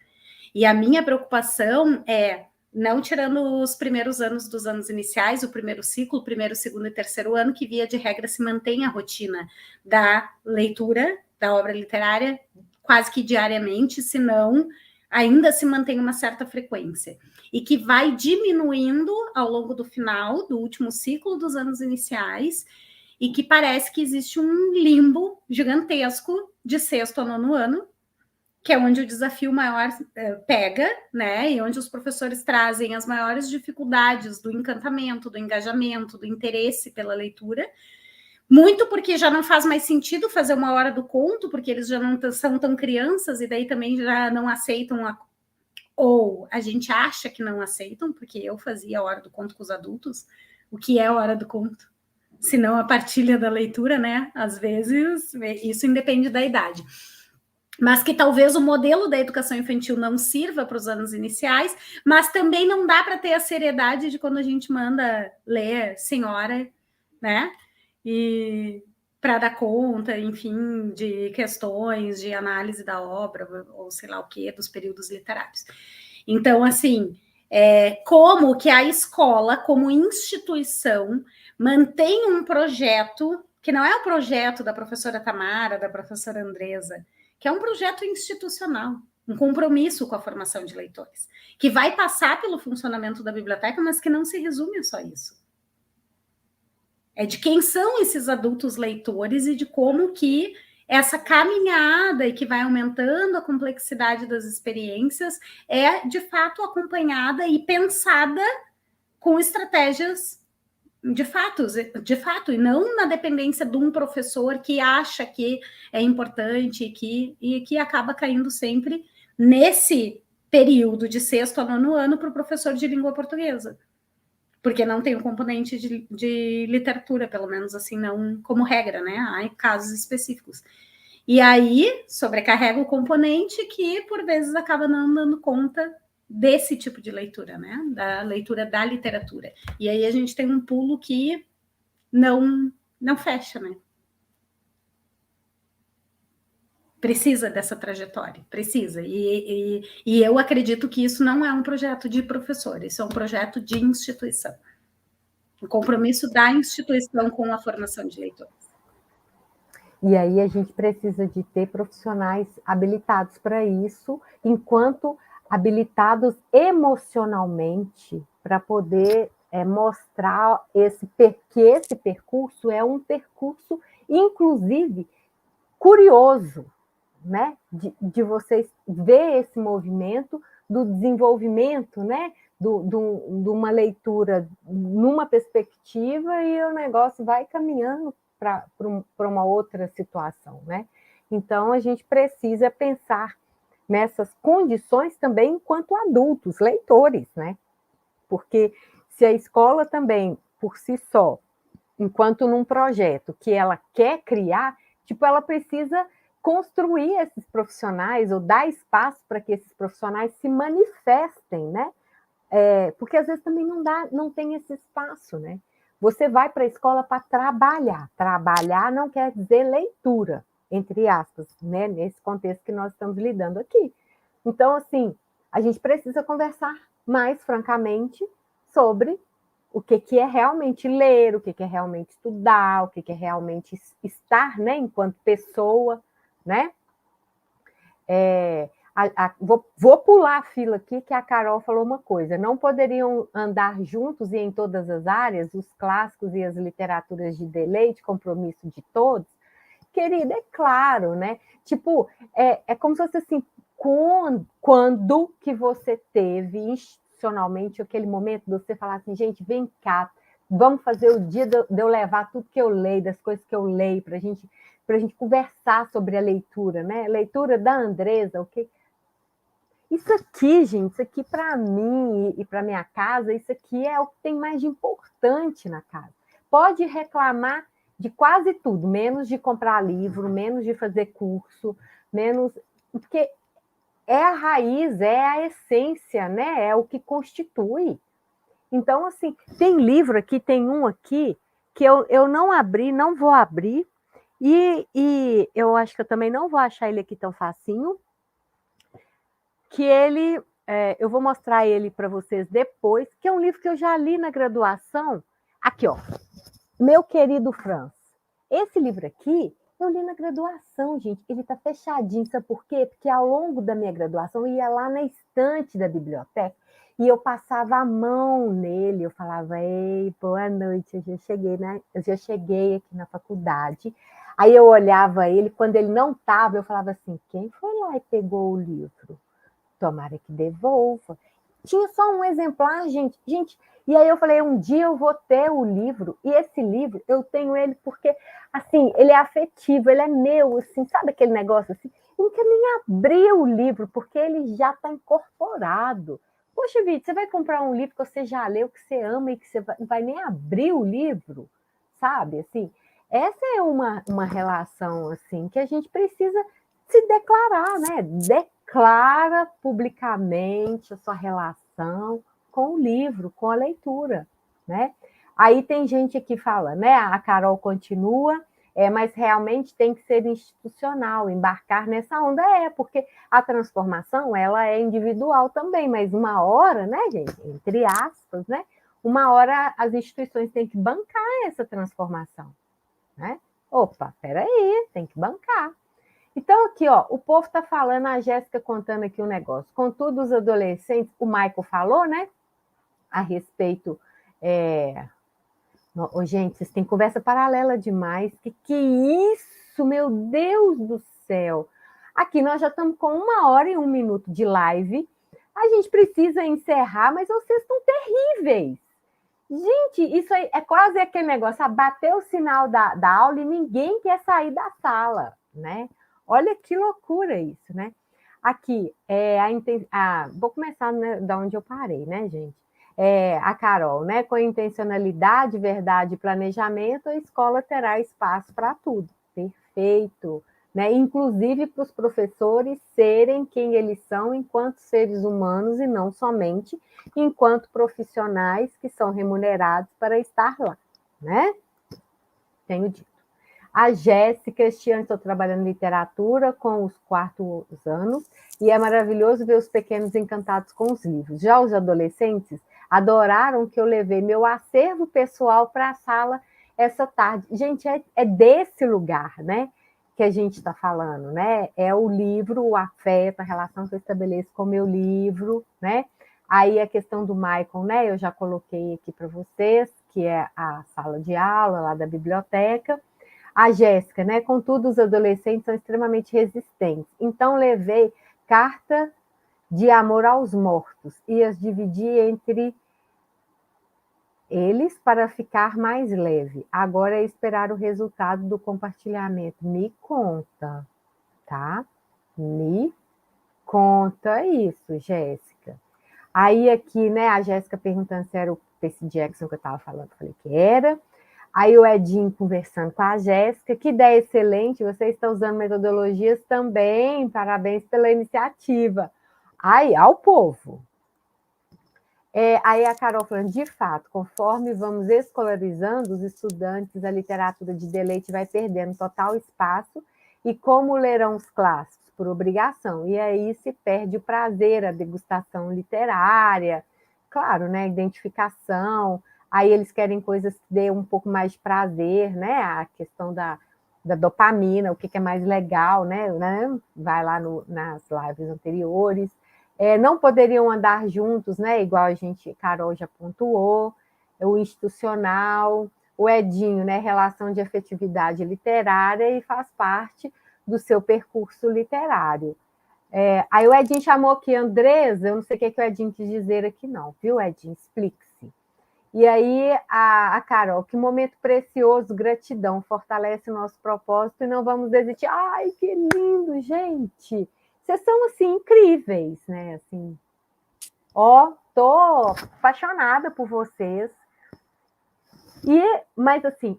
E a minha preocupação é, não tirando os primeiros anos dos anos iniciais, o primeiro ciclo, o primeiro, segundo e terceiro ano, que via de regra se mantém a rotina da leitura da obra literária quase que diariamente, se não ainda se mantém uma certa frequência, e que vai diminuindo ao longo do final do último ciclo dos anos iniciais, e que parece que existe um limbo gigantesco de sexto a nono ano, que é onde o desafio maior pega, né? E onde os professores trazem as maiores dificuldades do encantamento, do engajamento, do interesse pela leitura. Muito porque já não faz mais sentido fazer uma hora do conto, porque eles já não são tão crianças e daí também já não aceitam ou a gente acha que não aceitam, porque eu fazia a hora do conto com os adultos. O que é a hora do conto? Se não a partilha da leitura, né? Às vezes, isso independe da idade. Mas que talvez o modelo da educação infantil não sirva para os anos iniciais, mas também não dá para ter a seriedade de quando a gente manda ler Senhora, né? E para dar conta, enfim, de questões de análise da obra, ou sei lá o que, dos períodos literários. Então, assim, como que a escola, como instituição, mantém um projeto, que não é o projeto da professora Tamara, da professora Andresa, que é um projeto institucional, um compromisso com a formação de leitores, que vai passar pelo funcionamento da biblioteca, mas que não se resume a só isso. É de quem são esses adultos leitores e de como que essa caminhada e que vai aumentando a complexidade das experiências é, de fato, acompanhada e pensada com estratégias de fato, e não na dependência de um professor que acha que é importante e que acaba caindo sempre nesse período de sexto a nono ano para o professor de língua portuguesa, porque não tem um componente de literatura, pelo menos assim, não como regra, né? Há casos específicos. E aí sobrecarrega o componente que, por vezes, acaba não dando conta desse tipo de leitura, né? Da leitura da literatura. E aí a gente tem um pulo que não fecha, né? Precisa dessa trajetória, precisa. E eu acredito que isso não é um projeto de professor, isso é um projeto de instituição. O compromisso da instituição com a formação de leitores. E aí a gente precisa de ter profissionais habilitados para isso, enquanto habilitados emocionalmente, para poder mostrar que esse percurso é um percurso, inclusive, curioso, né? De vocês ver esse movimento do desenvolvimento, né? De uma leitura numa perspectiva e o negócio vai caminhando para uma outra situação, né? Então, a gente precisa pensar nessas condições também enquanto adultos, leitores, né? Porque se a escola também, por si só, enquanto num projeto que ela quer criar, tipo, ela precisa construir esses profissionais ou dar espaço para que esses profissionais se manifestem, né? Porque às vezes também não tem esse espaço, né? Você vai para a escola para trabalhar. Trabalhar não quer dizer leitura, entre aspas, né? Nesse contexto que nós estamos lidando aqui. Então, assim, a gente precisa conversar mais francamente sobre o que é realmente ler, o que é realmente estudar, o que é realmente estar, né, enquanto pessoa, né? Vou pular a fila aqui, que a Carol falou uma coisa. Não poderiam andar juntos e em todas as áreas, os clássicos e as literaturas de deleite, compromisso de todos? Querida, é claro, né? Tipo, é como se fosse assim, quando que você teve institucionalmente aquele momento de você falar assim, gente, vem cá, vamos fazer o dia de eu levar tudo que eu leio, das coisas que eu leio, para a gente conversar sobre a leitura, né? Leitura da Andresa, o que... Isso aqui, gente, isso aqui para mim e para minha casa, isso aqui é o que tem mais de importante na casa. Pode reclamar de quase tudo, menos de comprar livro, menos de fazer curso, menos... Porque é a raiz, é a essência, né? É o que constitui. Então, assim, tem livro aqui, tem um aqui que eu não abri, não vou abrir, e eu acho que eu também não vou achar ele aqui tão facinho, que ele, eu vou mostrar ele para vocês depois, que é um livro que eu já li na graduação. Aqui, ó, Meu Querido Franz. Esse livro aqui, eu li na graduação, gente. Ele está fechadinho, sabe por quê? Porque ao longo da minha graduação, eu ia lá na estante da biblioteca E eu passava a mão nele, eu falava, ei, boa noite, eu já cheguei aqui na faculdade. Aí eu olhava ele, quando ele não estava, eu falava assim, quem foi lá e pegou o livro? Tomara que devolva. Tinha só um exemplar, gente. E aí eu falei, um dia eu vou ter o livro, e esse livro, eu tenho ele porque, assim, ele é afetivo, ele é meu, assim, sabe aquele negócio assim? Eu não quero nem abrir o livro, porque ele já está incorporado. Poxa, Vitor, você vai comprar um livro que você já leu, que você ama e que você não vai nem abrir o livro, sabe? Assim, essa é uma relação, assim, que a gente precisa se declarar, né? Declara publicamente a sua relação com o livro, com a leitura, né? Aí tem gente que fala, né? A Carol continua, mas realmente tem que ser institucional, embarcar nessa onda, porque a transformação ela é individual também, mas uma hora, né, gente, entre aspas, né? Uma hora as instituições têm que bancar essa transformação, né? Opa, peraí, tem que bancar. Então, aqui, ó, o povo está falando, a Jéssica contando aqui um negócio. Contudo, os adolescentes, o Michael falou, né? A respeito. Gente, vocês têm conversa paralela demais. Que isso, meu Deus do céu! Aqui nós já estamos com 1 hora e 1 minuto de live. A gente precisa encerrar, mas vocês estão terríveis. Gente, isso aí é quase aquele negócio, bater o sinal da aula e ninguém quer sair da sala, né? Olha que loucura isso, né? Aqui, vou começar, né, da onde eu parei, né, gente? A Carol, né? Com intencionalidade, verdade e planejamento, a escola terá espaço para tudo. Perfeito. Né? Inclusive para os professores serem quem eles são enquanto seres humanos e não somente enquanto profissionais que são remunerados para estar lá, né? Tenho dito. A Jéssica, este ano estou trabalhando em literatura com os 4º anos e é maravilhoso ver os pequenos encantados com os livros. Já os adolescentes adoraram que eu levei meu acervo pessoal para a sala essa tarde. Gente, é desse lugar, né? Que a gente está falando, né? É o livro, o afeto, a relação que eu estabeleço com o meu livro, né? Aí a questão do Michael, né? Eu já coloquei aqui para vocês, que é a sala de aula lá da biblioteca. A Jéssica, né? Contudo, os adolescentes são extremamente resistentes. Então, levei carta de amor aos mortos e as dividi entre eles para ficar mais leve. Agora é esperar o resultado do compartilhamento. Me conta, tá? Me conta isso, Jéssica. Aí aqui, né, a Jéssica perguntando se era o Percy Jackson que eu estava falando. Eu falei que era. Aí o Edinho conversando com a Jéssica. Que ideia excelente, você está usando metodologias também. Parabéns pela iniciativa. Aí, ao povo. Aí a Carol falando, de fato, conforme vamos escolarizando os estudantes, a literatura de deleite vai perdendo total espaço e como lerão os clássicos? Por obrigação. E aí se perde o prazer, a degustação literária, claro, né? Identificação. Aí eles querem coisas que dêem um pouco mais de prazer, né? A questão da dopamina, o que é mais legal, né? Vai lá nas lives anteriores. Não poderiam andar juntos, né? Igual Carol já pontuou, o institucional, o Edinho, né? Relação de afetividade literária e faz parte do seu percurso literário. Aí o Edinho chamou aqui Andresa, eu não sei o que o Edinho quis dizer aqui não, viu, Edinho? Explique-se. E aí a Carol, que momento precioso, gratidão, fortalece o nosso propósito e não vamos desistir. Ai, que lindo, gente! Vocês são, assim, incríveis, né? Assim, tô apaixonada por vocês. Mas, assim,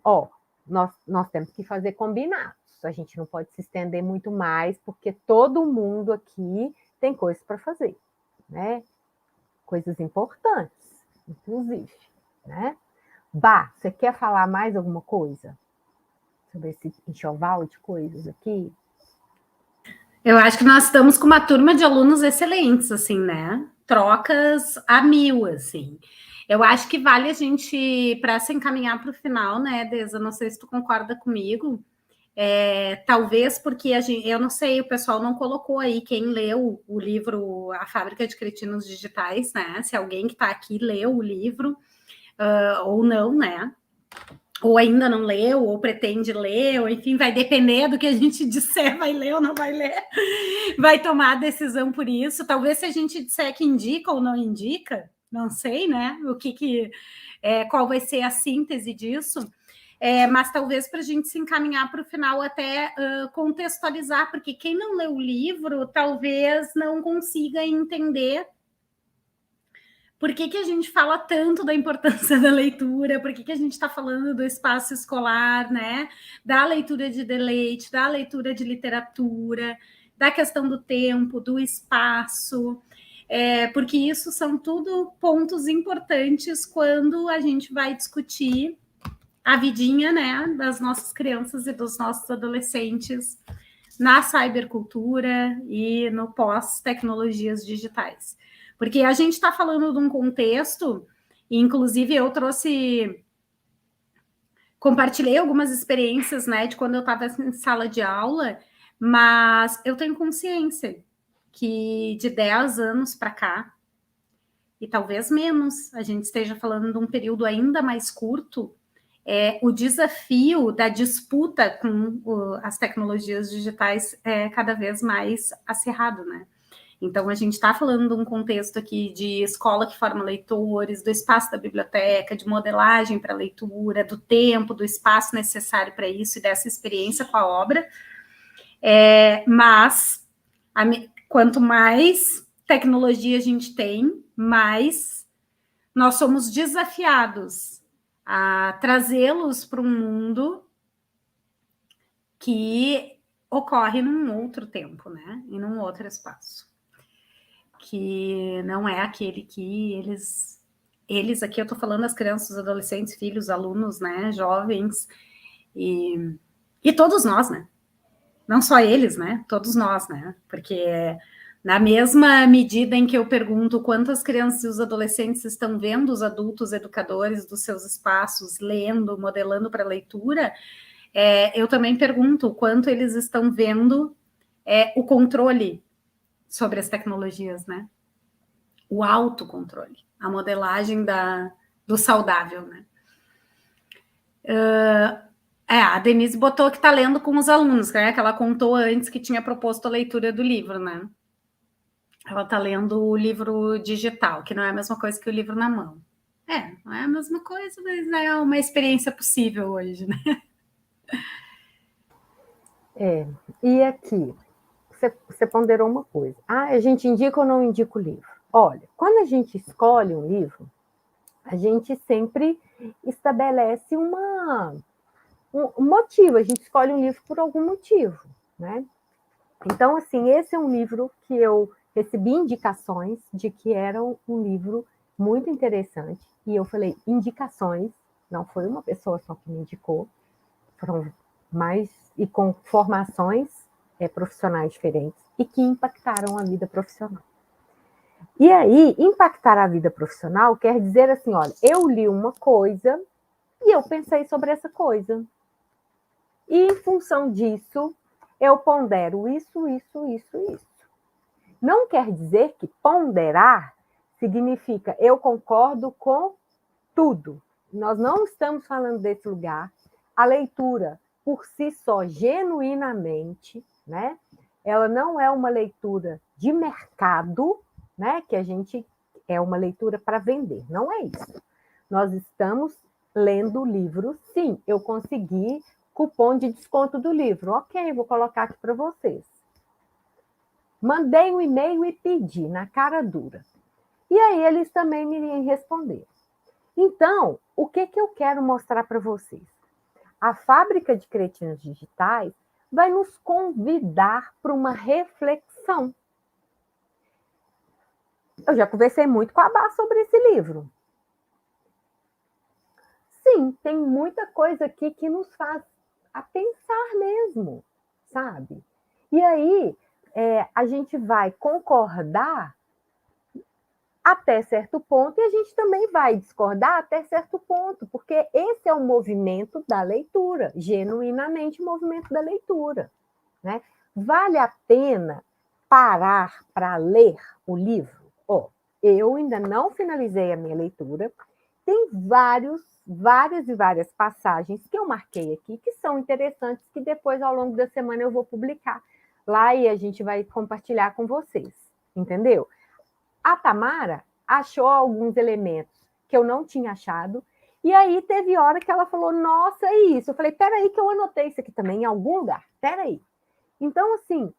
nós temos que fazer combinados. A gente não pode se estender muito mais, porque todo mundo aqui tem coisas para fazer, né? Coisas importantes, inclusive, né? Bah, você quer falar mais alguma coisa sobre esse enxoval de coisas aqui? Eu acho que nós estamos com uma turma de alunos excelentes, assim, né? Trocas a 1000, assim. Eu acho que vale a gente, para se encaminhar para o final, né, Deza? Não sei se tu concorda comigo. Talvez porque eu não sei, o pessoal não colocou aí quem leu o livro A Fábrica de Cretinos Digitais, né? Se alguém que está aqui leu o livro ou não, né? Ou ainda não leu, ou pretende ler, ou enfim, vai depender do que a gente disser, vai ler ou não vai ler, vai tomar a decisão por isso. Talvez se a gente disser que indica ou não indica, não sei, né? Qual vai ser a síntese disso. Mas talvez para a gente se encaminhar para o final até contextualizar, porque quem não leu o livro talvez não consiga entender por que a gente fala tanto da importância da leitura, por que a gente está falando do espaço escolar, né? Da leitura de deleite, da leitura de literatura, da questão do tempo, do espaço, porque isso são tudo pontos importantes quando a gente vai discutir a vidinha, né, das nossas crianças e dos nossos adolescentes na cybercultura e no pós-tecnologias digitais. Porque a gente está falando de um contexto, e inclusive eu compartilhei algumas experiências, né, de quando eu estava em sala de aula, mas eu tenho consciência que de 10 anos para cá, e talvez menos, a gente esteja falando de um período ainda mais curto, o desafio da disputa com as tecnologias digitais é cada vez mais acirrado, né? Então, a gente está falando de um contexto aqui de escola que forma leitores, do espaço da biblioteca, de modelagem para leitura, do tempo, do espaço necessário para isso e dessa experiência com a obra. Mas, quanto mais tecnologia a gente tem, mais nós somos desafiados a trazê-los para um mundo que ocorre num outro tempo, né? E num outro espaço. Que não é aquele que eles aqui eu estou falando das crianças, adolescentes, filhos, alunos, né? Jovens, e todos nós, né? Não só eles, né? Todos nós, né? Porque na mesma medida em que eu pergunto quantas crianças e os adolescentes estão vendo os adultos educadores dos seus espaços, lendo, modelando para leitura, eu também pergunto quanto eles estão vendo o controle sobre as tecnologias, né? O autocontrole, a modelagem do saudável, né? A Denise botou que está lendo com os alunos, né? Que ela contou antes que tinha proposto a leitura do livro, né? Ela está lendo o livro digital, que não é a mesma coisa que o livro na mão. Não é a mesma coisa, mas é uma experiência possível hoje, né? E aqui, você ponderou uma coisa. A gente indica ou não indica o livro? Olha, quando a gente escolhe um livro, a gente sempre estabelece um motivo, a gente escolhe um livro por algum motivo, né? Então, assim, esse é um livro que eu recebi indicações de que era um livro muito interessante, e eu falei indicações, não foi uma pessoa só que me indicou, foram mais, e com formações profissionais diferentes, e que impactaram a vida profissional. E aí, impactar a vida profissional quer dizer assim, olha, eu li uma coisa e eu pensei sobre essa coisa. E em função disso, eu pondero isso. Não quer dizer que ponderar significa eu concordo com tudo. Nós não estamos falando desse lugar. A leitura, por si só, genuinamente, né? Ela não é uma leitura de mercado, né? Que a gente é uma leitura para vender. Não é isso. Nós estamos lendo o livro, sim. Eu consegui cupom de desconto do livro. Ok, vou colocar aqui para vocês. Mandei um e-mail e pedi, na cara dura. E aí eles também me responderam. Então, o que eu quero mostrar para vocês? A Fábrica de Cretinos Digitais vai nos convidar para uma reflexão. Eu já conversei muito com a Bá sobre esse livro. Sim, tem muita coisa aqui que nos faz a pensar mesmo, sabe? E aí, a gente vai concordar até certo ponto, e a gente também vai discordar até certo ponto, porque esse é o movimento da leitura, genuinamente o movimento da leitura, né? Vale a pena parar para ler o livro? Eu ainda não finalizei a minha leitura, tem várias e várias passagens que eu marquei aqui, que são interessantes, que depois, ao longo da semana, eu vou publicar lá e a gente vai compartilhar com vocês, entendeu? A Tamara achou alguns elementos que eu não tinha achado, e aí teve hora que ela falou, nossa, é isso. Eu falei, peraí que eu anotei isso aqui também em algum lugar, peraí. Então, assim,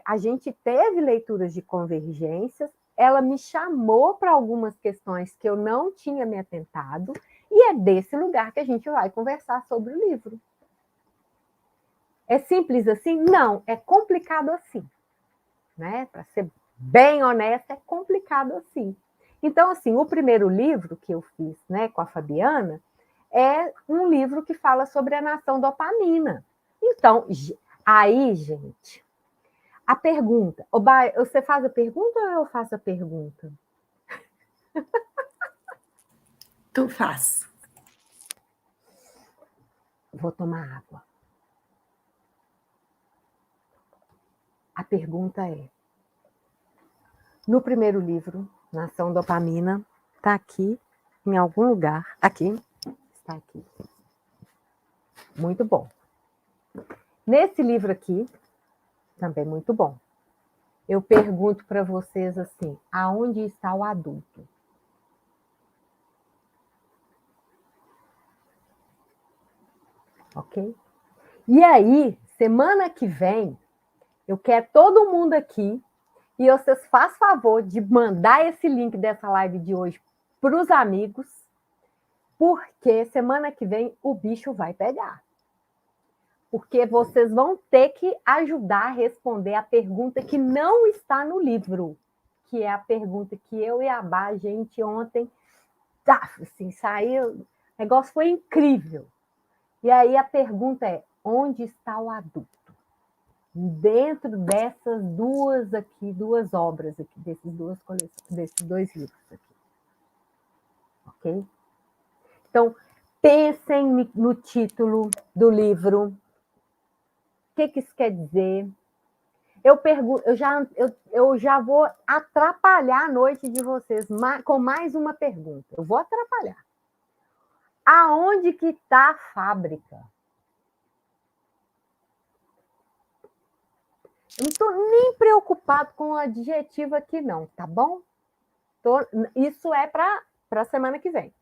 a gente teve leituras de convergências, ela me chamou para algumas questões que eu não tinha me atentado, e é desse lugar que a gente vai conversar sobre o livro. É simples assim? Não, é complicado assim, né? Para ser bem honesta, é complicado assim. Então, assim, o primeiro livro que eu fiz, né, com a Fabiana, é um livro que fala sobre a nação dopamina. Então, aí, gente, a pergunta. Você faz a pergunta ou eu faço a pergunta? Tu faz. Vou tomar água. A pergunta é: no primeiro livro, Nação Dopamina, está aqui, em algum lugar. Aqui. Está aqui. Muito bom. Nesse livro aqui, também muito bom. Eu pergunto para vocês assim: aonde está o adulto? Ok? E aí, semana que vem, eu quero todo mundo aqui e vocês fazem favor de mandar esse link dessa live de hoje para os amigos, porque semana que vem o bicho vai pegar. Porque vocês vão ter que ajudar a responder a pergunta que não está no livro, que é a pergunta que eu e a Bá, a gente ontem, assim, saiu, o negócio foi incrível. E aí a pergunta é: onde está o adulto? Dentro dessas duas obras aqui, desses dois livros aqui. Ok? Então, pensem no título do livro. O que isso quer dizer? Eu já vou atrapalhar a noite de vocês com mais uma pergunta. Eu vou atrapalhar. Aonde que está a fábrica? Eu não estou nem preocupado com o adjetivo aqui, não, tá bom? Isso é para a semana que vem.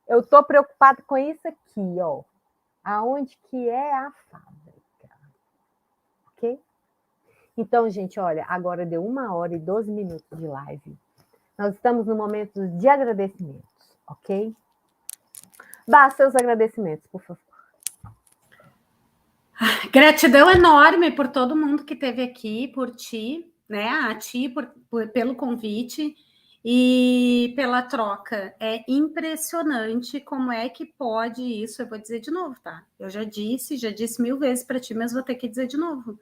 Eu estou preocupado com isso aqui, ó. Aonde que é a fábrica? Ok? Então, gente, olha, agora deu 1h12 de live. Nós estamos no momento de agradecimentos, ok? Bá, seus agradecimentos, por favor. Gratidão enorme por todo mundo que esteve aqui, por ti, né? A ti pelo convite e pela troca. É impressionante como é que pode isso. Eu vou dizer de novo, tá? Eu já disse 1000 vezes para ti, mas vou ter que dizer de novo.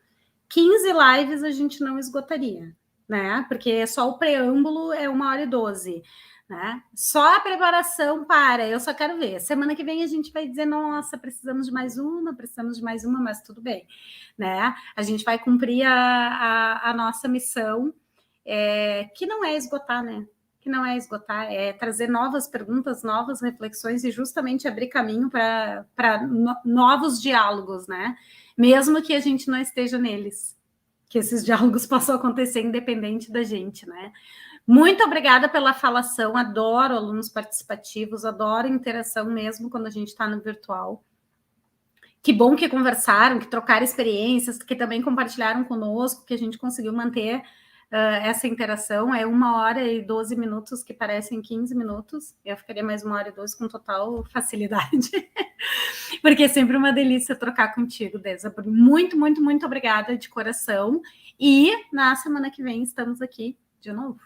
15 lives a gente não esgotaria, né? Porque só o preâmbulo é 1h12. Né? Só a preparação para, eu só quero ver. Semana que vem a gente vai dizer, nossa, precisamos de mais uma, mas tudo bem. Né? A gente vai cumprir a nossa missão, que não é esgotar, né? Que não é esgotar, é trazer novas perguntas, novas reflexões e justamente abrir caminho para novos diálogos, né? Mesmo que a gente não esteja neles, que esses diálogos possam acontecer independente da gente, né? Muito obrigada pela falação, adoro alunos participativos, adoro interação mesmo quando a gente está no virtual. Que bom que conversaram, que trocaram experiências, que também compartilharam conosco, que a gente conseguiu manter essa interação. É 1h12 que parecem 15 minutos. Eu ficaria mais 1h12 com total facilidade. Porque é sempre uma delícia trocar contigo, Deza. Muito, muito, muito obrigada de coração. E na semana que vem estamos aqui de novo.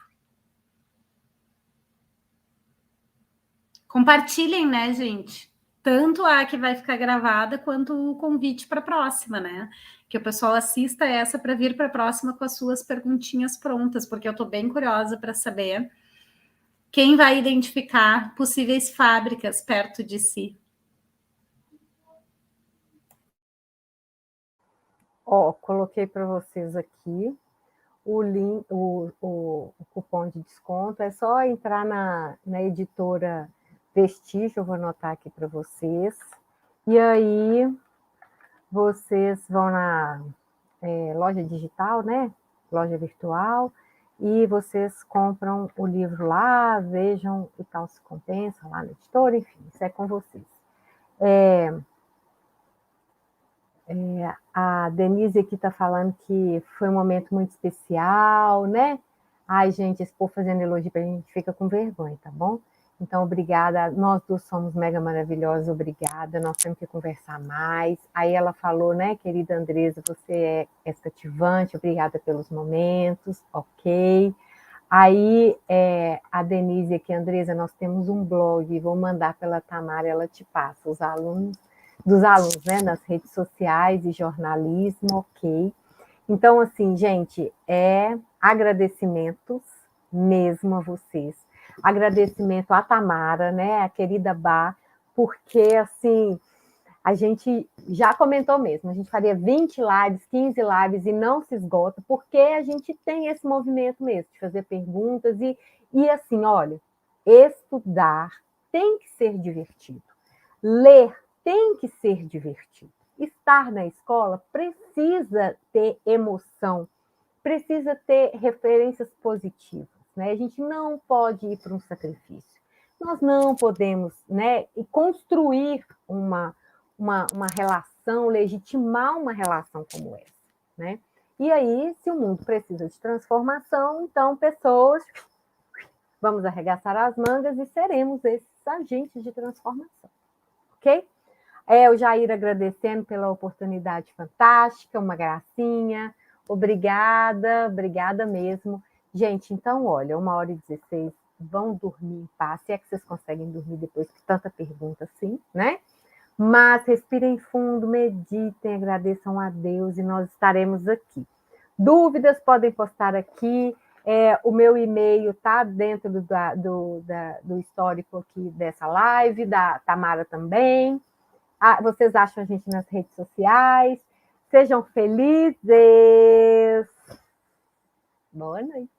Compartilhem, né, gente? Tanto a que vai ficar gravada, quanto o convite para a próxima, né? Que o pessoal assista essa para vir para a próxima com as suas perguntinhas prontas, porque eu estou bem curiosa para saber Quem vai identificar possíveis fábricas perto de si? Ó, coloquei para vocês aqui o link, o cupom de desconto. É só entrar na editora Vestígio, eu vou anotar aqui para vocês. E aí vocês vão na loja digital, né? Loja virtual, e vocês compram o livro lá, vejam o tal se compensa lá na editora, enfim, isso é com vocês. A Denise aqui está falando que foi um momento muito especial, né? Ai, gente, esse povo fazendo elogio para a gente fica com vergonha, tá bom? Então, obrigada. Nós duas somos mega maravilhosas, obrigada. Nós temos que conversar mais. Aí ela falou, né, querida Andresa, você é cativante, obrigada pelos momentos, ok. Aí a Denise aqui, Andresa, nós temos um blog, vou mandar pela Tamara, ela te passa, os alunos, dos alunos, né, nas redes sociais e jornalismo, ok. Então, assim, gente, agradecimentos mesmo a vocês. Agradecimento à Tamara, né, a querida Bá, porque, assim, a gente já comentou mesmo, a gente faria 20 lives, 15 lives e não se esgota, porque a gente tem esse movimento mesmo, de fazer perguntas e assim, olha, estudar tem que ser divertido, ler tem que ser divertido, estar na escola precisa ter emoção, precisa ter referências positivas, né? A gente não pode ir para um sacrifício, nós não podemos, né, construir uma relação, legitimar uma relação como essa, né? E aí, se o mundo precisa de transformação, então pessoas, vamos arregaçar as mangas e seremos esses agentes de transformação, ok? O Jair agradecendo pela oportunidade fantástica, uma gracinha, obrigada, obrigada mesmo. Gente, então, olha, 1h16, vão dormir em paz, se é que vocês conseguem dormir depois de tanta pergunta assim, né? Mas respirem fundo, meditem, agradeçam a Deus e nós estaremos aqui. Dúvidas podem postar aqui. O meu e-mail está dentro do histórico aqui dessa live, da Tamara também. Vocês acham a gente nas redes sociais. Sejam felizes. Boa noite.